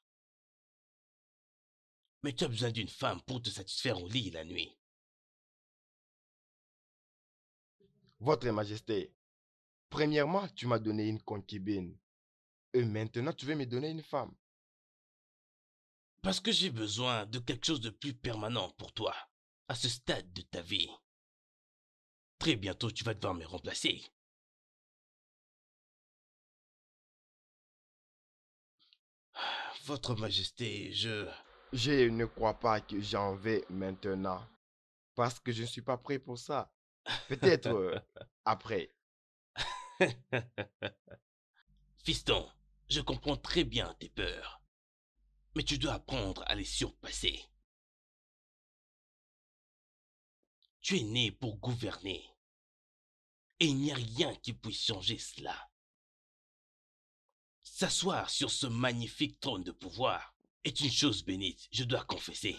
Mais tu as besoin d'une femme pour te satisfaire au lit la nuit. Votre Majesté, premièrement, tu m'as donné une concubine. Et maintenant, tu veux me donner une femme. Parce que j'ai besoin de quelque chose de plus permanent pour toi, à ce stade de ta vie. Très bientôt, tu vas devoir me remplacer. Votre Majesté, Je ne crois pas que j'en vais maintenant. Parce que je ne suis pas prêt pour ça. Peut-être après. Fiston, je comprends très bien tes peurs. Mais tu dois apprendre à les surpasser. Tu es né pour gouverner. Et il n'y a rien qui puisse changer cela. S'asseoir sur ce magnifique trône de pouvoir est une chose bénite, je dois confesser.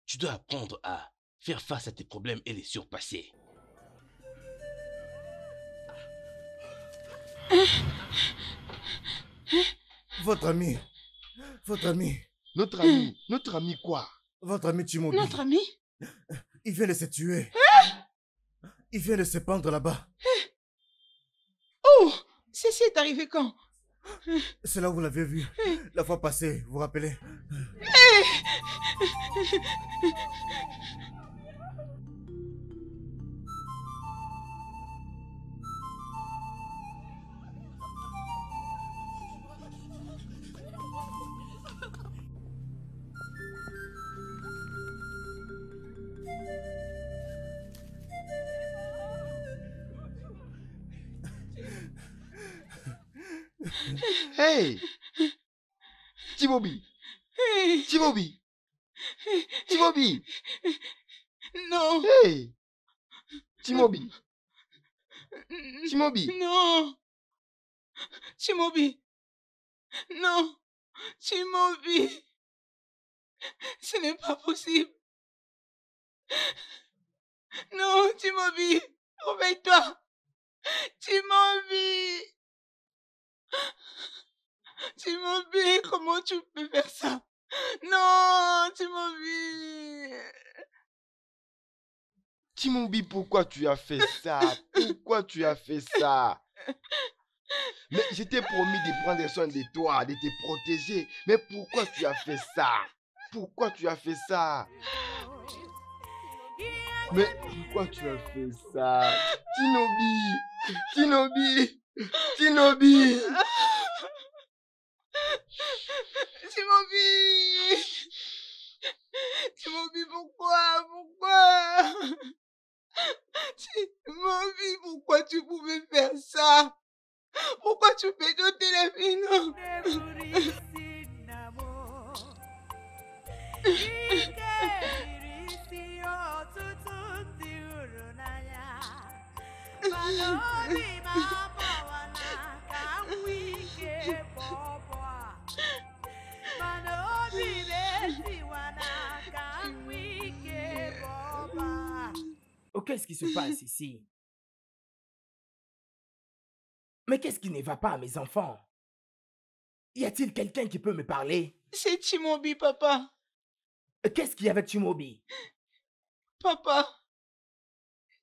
Tu dois apprendre à faire face à tes problèmes et les surpasser. Votre ami. Votre ami. Notre ami. Notre ami quoi? Votre ami Chimobi. Notre ami? Il vient de se tuer. Il vient de se pendre là-bas. Oh! C'est arrivé quand? C'est là où vous l'avez vu. La fois passée, vous vous rappelez? Hey! Chimobi! Chimobi! Chimobi! Non! Hey! Chimobi! Chimobi! Non! Chimobi! Non! Chimobi! Ce n'est pas possible! Non, Chimobi! Réveille-toi! Chimobi! Chimobi, comment tu peux faire ça? Non, Chimobi! Chimobi, pourquoi tu as fait ça? Pourquoi tu as fait ça? Mais je t'ai promis de prendre soin de toi, de te protéger. Mais pourquoi tu as fait ça? Pourquoi tu as fait ça? Mais pourquoi tu as fait ça? Chinobi! Chinobi! Chinobi! Chimobi! Chimobi, pourquoi? Pourquoi? Chimobi, pourquoi tu pouvais faire ça? Pourquoi tu fais doter la vie, non? Oh, qu'est-ce qui se passe ici? Mais qu'est-ce qui ne va pas, mes enfants? Y a-t-il quelqu'un qui peut me parler? C'est Chimobi, papa. Qu'est-ce qu'il y a avec Chimobi? Papa,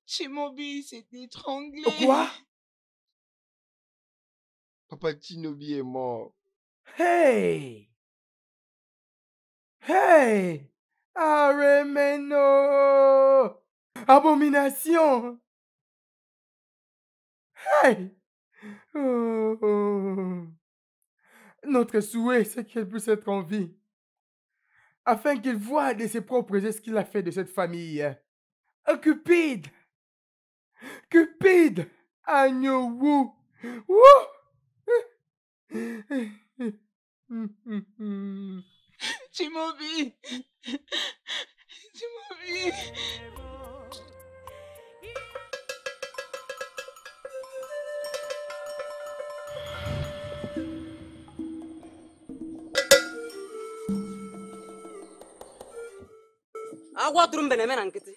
Chimobi s'est étranglé. Quoi? Papa Chinobi est mort. Hey! Hey! Aremeno! Abomination! Hey! Oh, oh. Notre souhait, c'est qu'elle puisse être en vie, afin qu'il voie de ses propres yeux ce qu'il a fait de cette famille. Cupide! Cupide! Agneau Wou! Wouh! Timobi! Timobi! Agwa tụrụ mbe na-eme na nkịtị.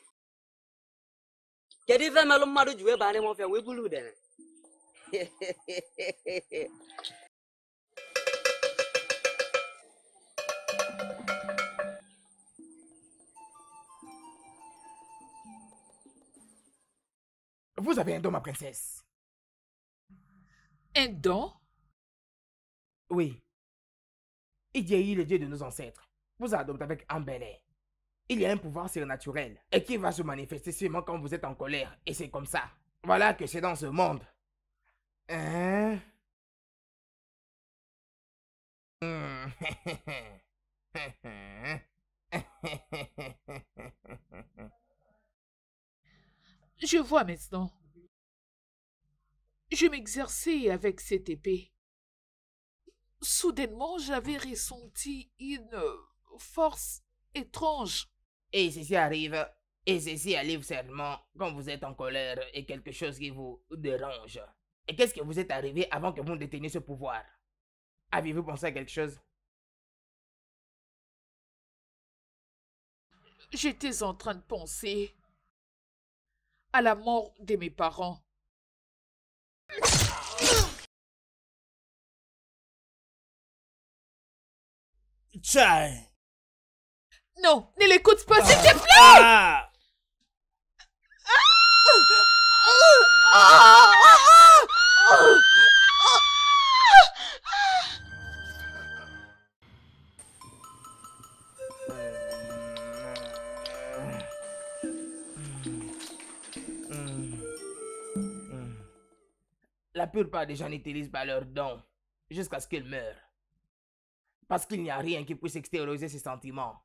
Kedu ife melụ mmadụ ji wee baa n'ime ọfịa wee bulu udene? Vous avez un don, ma princesse? Un don? Oui. Idiaï, le dieu de nos ancêtres, vous adopte avec Ambele. Il y a un pouvoir surnaturel et qui va se manifester seulement quand vous êtes en colère. Et c'est comme ça. Voilà que c'est dans ce monde. Hein? Je vois maintenant. Je m'exerçais avec cette épée. Soudainement, j'avais ressenti une force étrange. Et ceci arrive seulement quand vous êtes en colère et quelque chose qui vous dérange. Et qu'est-ce que vous êtes arrivé avant que vous déteniez ce pouvoir? Avez-vous pensé à quelque chose? J'étais en train de penser à la mort de mes parents. Tchai! Non, ne l'écoute pas, s'il te plaît! Ah! La plupart des gens n'utilisent pas leurs dons jusqu'à ce qu'ils meurent. Parce qu'il n'y a rien qui puisse extérioriser ces sentiments.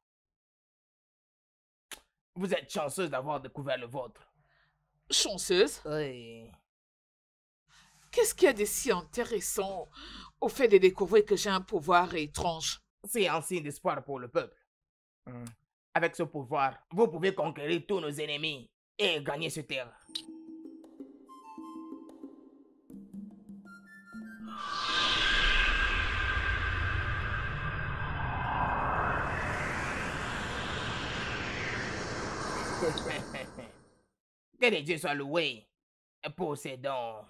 Vous êtes chanceuse d'avoir découvert le vôtre. Chanceuse? Oui. Qu'est-ce qu'il y a de si intéressant au fait de découvrir que j'ai un pouvoir étrange? C'est un signe d'espoir pour le peuple. Avec ce pouvoir, vous pouvez conquérir tous nos ennemis et gagner ce terre. Que les dieux soient loués pour ces dons.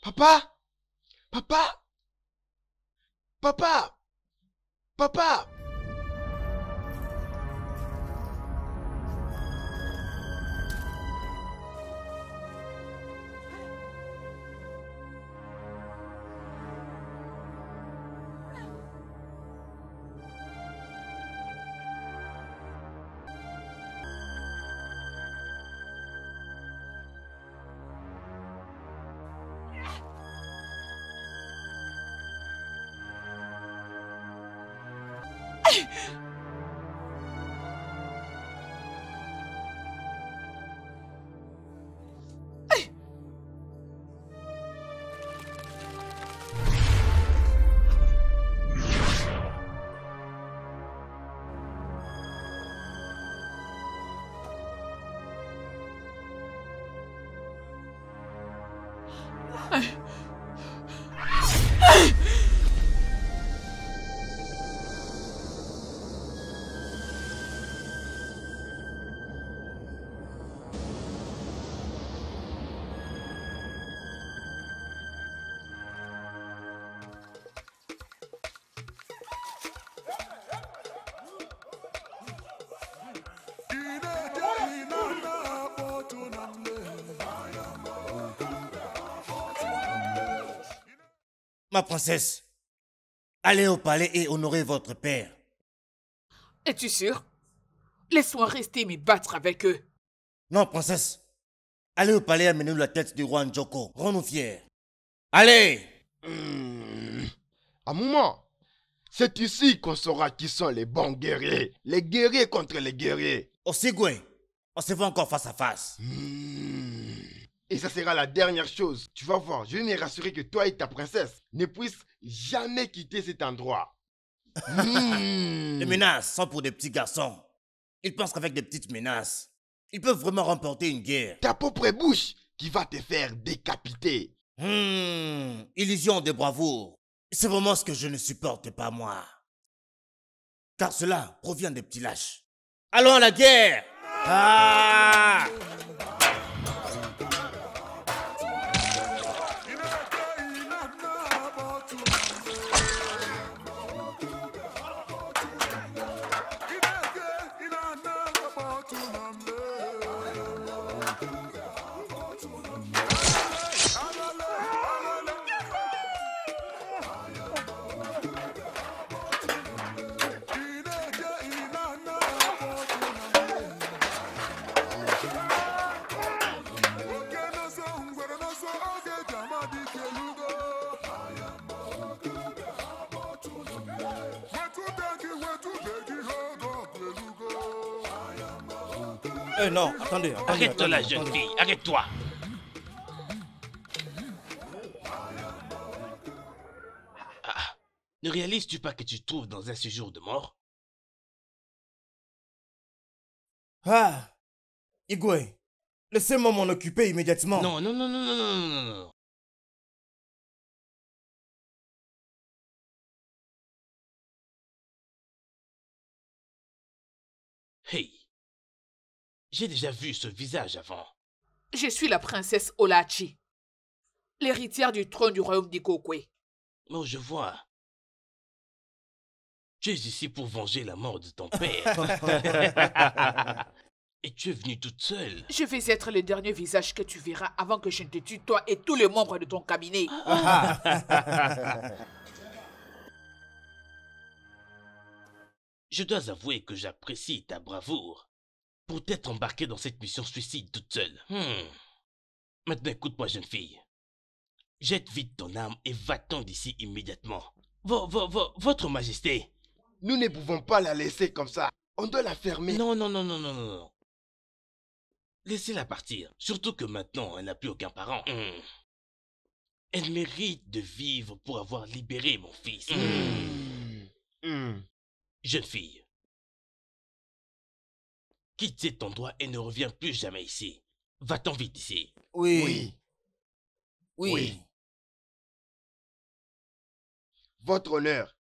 Papa! Papa! Papa! Papa! Ma princesse, allez au palais et honorez votre père. Es-tu sûr? Laisse-moi rester et me battre avec eux. Non, princesse. Allez au palais et amenez-nous la tête du roi Njoko. Rends-nous fiers. Allez! À un moment, c'est ici qu'on saura qui sont les bons guerriers. Les guerriers contre les guerriers. Au Sigwe, on se voit encore face à face. Et ça sera la dernière chose. Tu vas voir, je vais me rassurer que toi et ta princesse ne puissent jamais quitter cet endroit. Les menaces sont pour des petits garçons. Ils pensent qu'avec des petites menaces, ils peuvent vraiment remporter une guerre. Ta propre bouche qui va te faire décapiter. Illusion de bravoure. C'est vraiment ce que je ne supporte pas, moi. Car cela provient des petits lâches. Allons à la guerre! Ah! Non, attendez. Arrête-toi là, jeune fille, arrête-toi. Ne réalises-tu pas que tu te trouves dans un séjour de mort? Ah! Igwe, laissez-moi m'en occuper immédiatement. Non, non, non, non, non, non, non, non. Hey! J'ai déjà vu ce visage avant. Je suis la princesse Olachi, l'héritière du trône du royaume d'Ikokwe. Oh, je vois. Tu es ici pour venger la mort de ton père. Et tu es venue toute seule. Je vais être le dernier visage que tu verras avant que je ne te tue, toi et tous les membres de ton cabinet. Je dois avouer que j'apprécie ta bravoure pour t'être embarquée dans cette mission suicide toute seule. Maintenant, écoute-moi, jeune fille. Jette vite ton arme et va-t'en d'ici immédiatement. Votre Majesté. Nous ne pouvons pas la laisser comme ça. On doit la fermer. Non, non, non, non, non, non. Laissez-la partir. Surtout que maintenant, elle n'a plus aucun parent. Elle mérite de vivre pour avoir libéré mon fils. Jeune fille, quitte cet endroit et ne reviens plus jamais ici. Va-t'en vite d'ici. Oui. Votre honneur,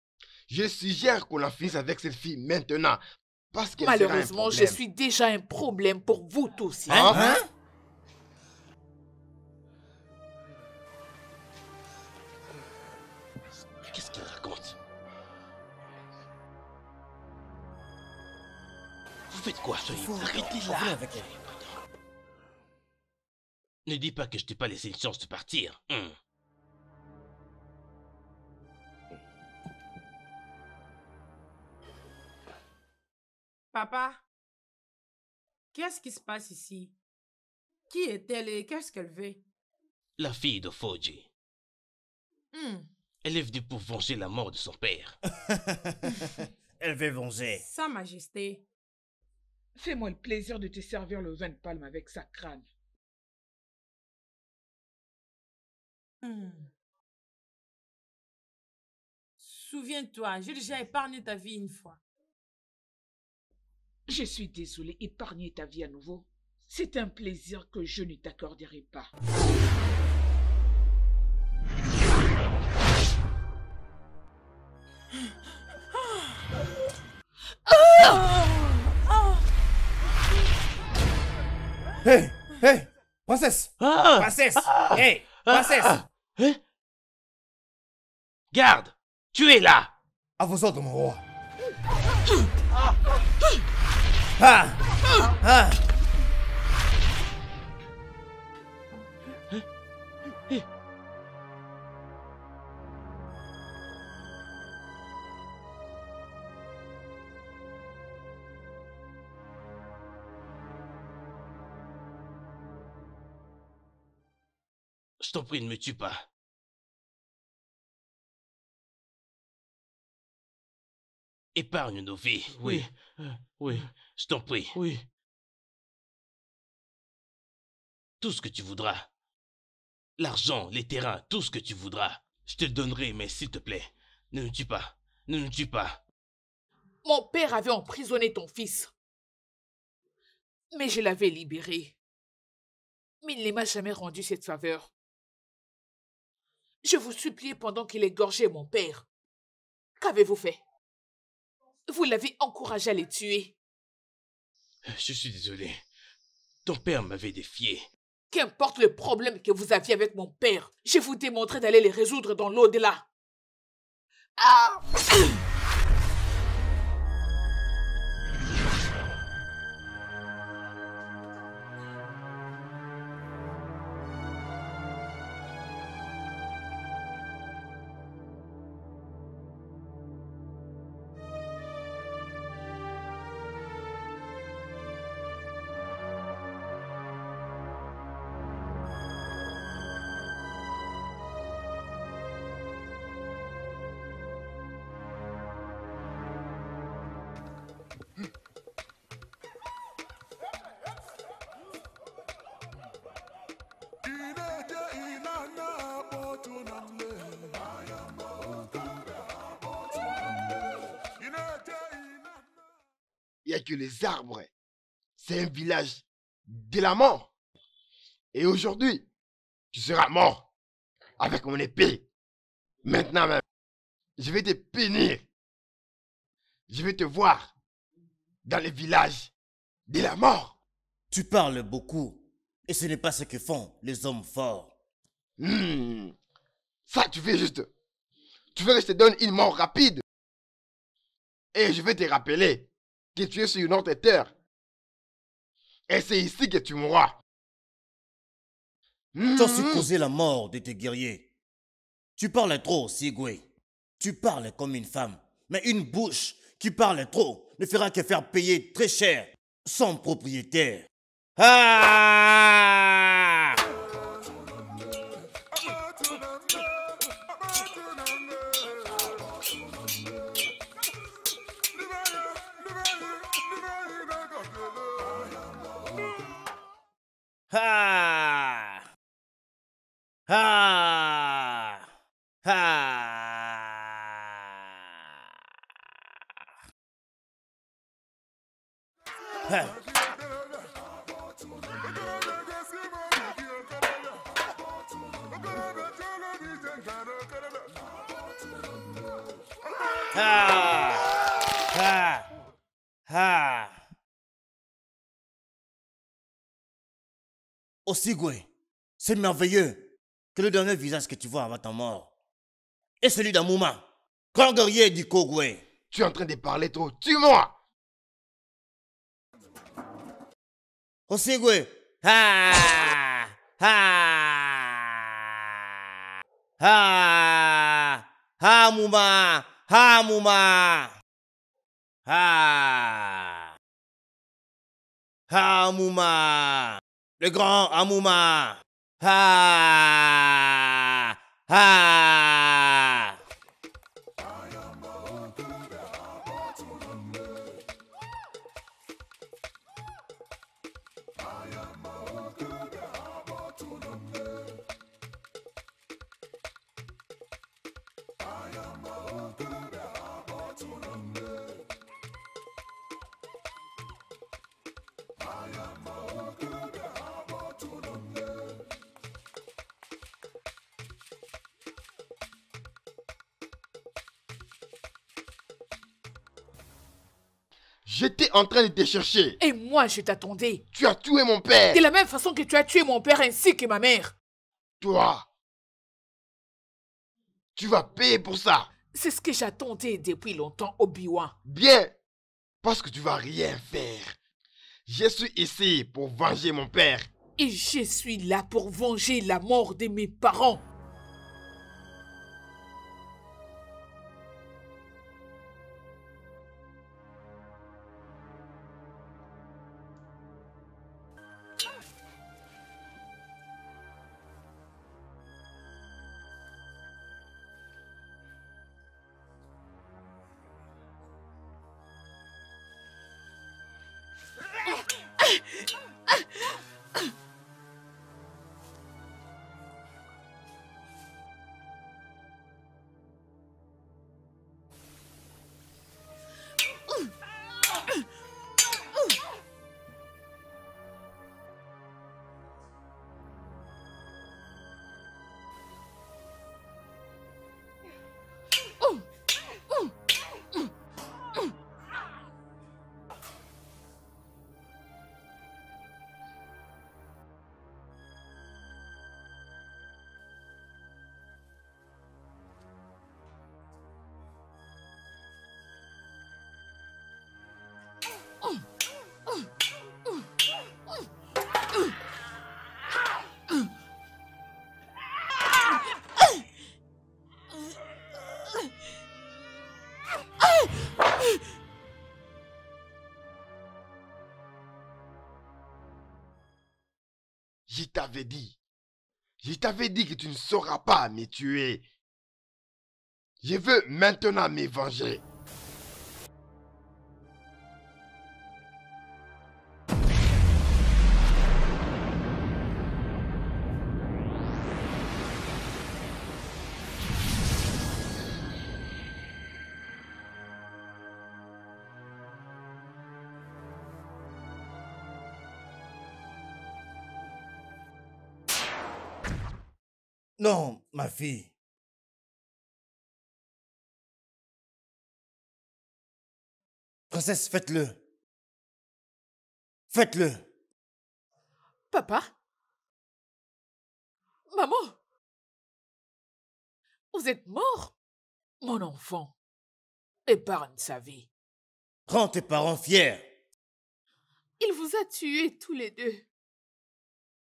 je suggère qu'on en finisse avec cette fille maintenant. Parce qu'elle malheureusement, je suis déjà un problème pour vous tous. Qu'est-ce qu'il raconte? Vous faites quoi? Arrêtez là. Ne dis pas que je t'ai pas laissé une chance de partir. Papa, qu'est-ce qui se passe ici? Qui est-elle et qu'est-ce qu'elle veut? La fille de Foji. Elle est venue pour venger la mort de son père. Elle veut venger. Sa Majesté. Fais-moi le plaisir de te servir le vin de palme avec sa crâne. Souviens-toi, j'ai déjà épargné ta vie une fois. Je suis désolée, épargner ta vie à nouveau, c'est un plaisir que je ne t'accorderai pas. Hey, princesse! Princesse! Hey, princesse! Garde! Tu es là! À vos ordres, mon roi. Je t'en prie, ne me tue pas. Épargne nos vies. Oui. Oui. Je t'en prie. Oui. Tout ce que tu voudras. L'argent, les terrains, tout ce que tu voudras. Je te le donnerai, mais s'il te plaît, ne me tue pas. Ne me tue pas. Mon père avait emprisonné ton fils. Mais je l'avais libéré. Mais il ne m'a jamais rendu cette faveur. Je vous suppliais pendant qu'il égorgeait mon père. Qu'avez-vous fait? Vous l'avez encouragé à les tuer. Je suis désolé. Ton père m'avait défié. Qu'importe le problème que vous aviez avec mon père, je vous démontrais d'aller les résoudre dans l'au-delà. Ah! Il n'y a que les arbres. C'est un village de la mort. Et aujourd'hui, tu seras mort avec mon épée. Maintenant même, je vais te punir. Je vais te voir dans les villages de la mort. Tu parles beaucoup. Et ce n'est pas ce que font les hommes forts. Ça, tu veux juste... Tu veux que je te donne une mort rapide. Et je vais te rappeler que tu es sur une autre terre. Et c'est ici que tu mourras. Tu as su causer la mort de tes guerriers. Tu parles trop, Sigwe. Tu parles comme une femme. Mais une bouche qui parle trop ne fera que faire payer très cher son propriétaire. Ah! Ah! Ah! Ah! Ah! Ah! Ah! Osigwe, c'est merveilleux que le dernier visage que tu vois avant ta mort est celui d'Amouma, grand guerrier du Kogwe. Tu es en train de parler trop. Tue-moi! Osigwe! Ah! Ah! Ah! Amouma! Amouma! Ah! Amouma! Le grand Amouma! Ah! Ah! J'étais en train de te chercher. Et moi, je t'attendais. Tu as tué mon père. De la même façon que tu as tué mon père ainsi que ma mère. Toi, tu vas payer pour ça. C'est ce que j'attendais depuis longtemps, Obi-Wan. Bien, parce que tu vas rien faire. Je suis ici pour venger mon père. Et je suis là pour venger la mort de mes parents. Je t'avais dit que tu ne sauras pas me tuer. Je veux maintenant me venger. Non, ma fille. Princesse, faites-le. Faites-le. Papa? Maman? Vous êtes mort? Mon enfant, épargne sa vie. Rends tes parents fiers. Il vous a tués tous les deux.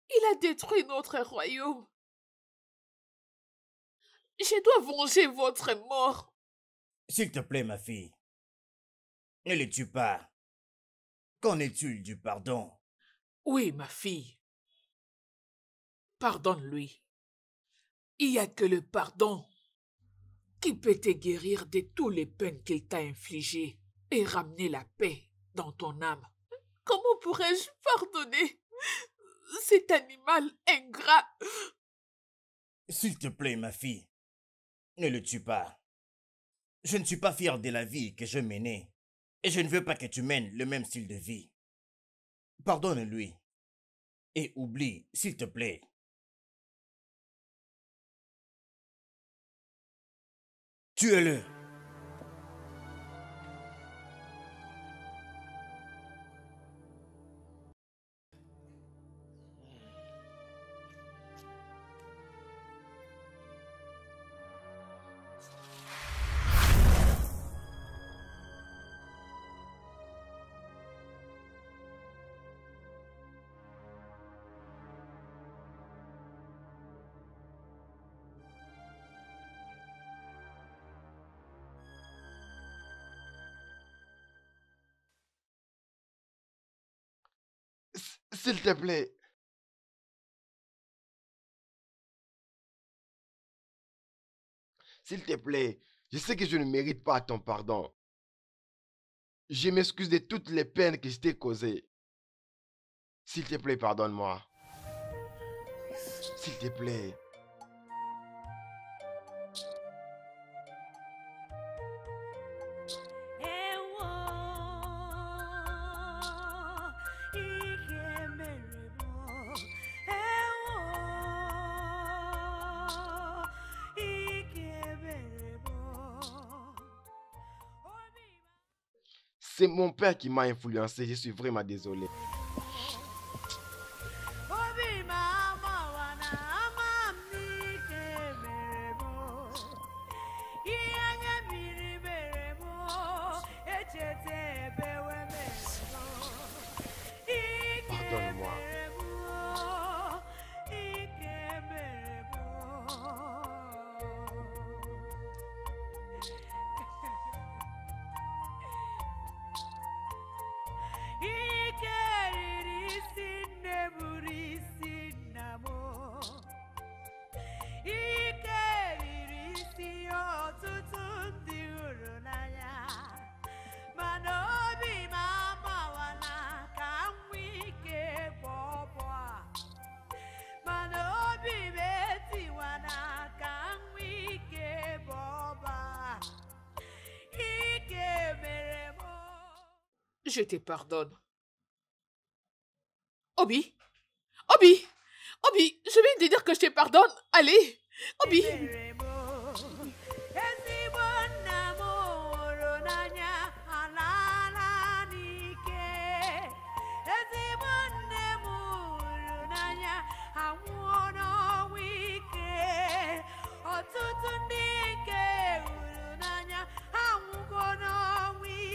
Il a détruit notre royaume. Je dois venger votre mort. S'il te plaît, ma fille. Ne les tue pas. Qu'en est-il du pardon? Oui, ma fille. Pardonne-lui. Il n'y a que le pardon qui peut te guérir de toutes les peines qu'il t'a infligées et ramener la paix dans ton âme. Comment pourrais-je pardonner cet animal ingrat? S'il te plaît, ma fille, ne le tue pas. Je ne suis pas fier de la vie que je menais et je ne veux pas que tu mènes le même style de vie. Pardonne-lui et oublie, s'il te plaît. Tue-le. S'il te plaît. S'il te plaît, je sais que je ne mérite pas ton pardon. Je m'excuse de toutes les peines que je t'ai causées. S'il te plaît, pardonne-moi. S'il te plaît. C'est mon père qui m'a influencé, je suis vraiment désolé. Pardonne-moi. Je te pardonne. Obi, Obi, Obi, je viens de dire que je te pardonne. Allez, Obi.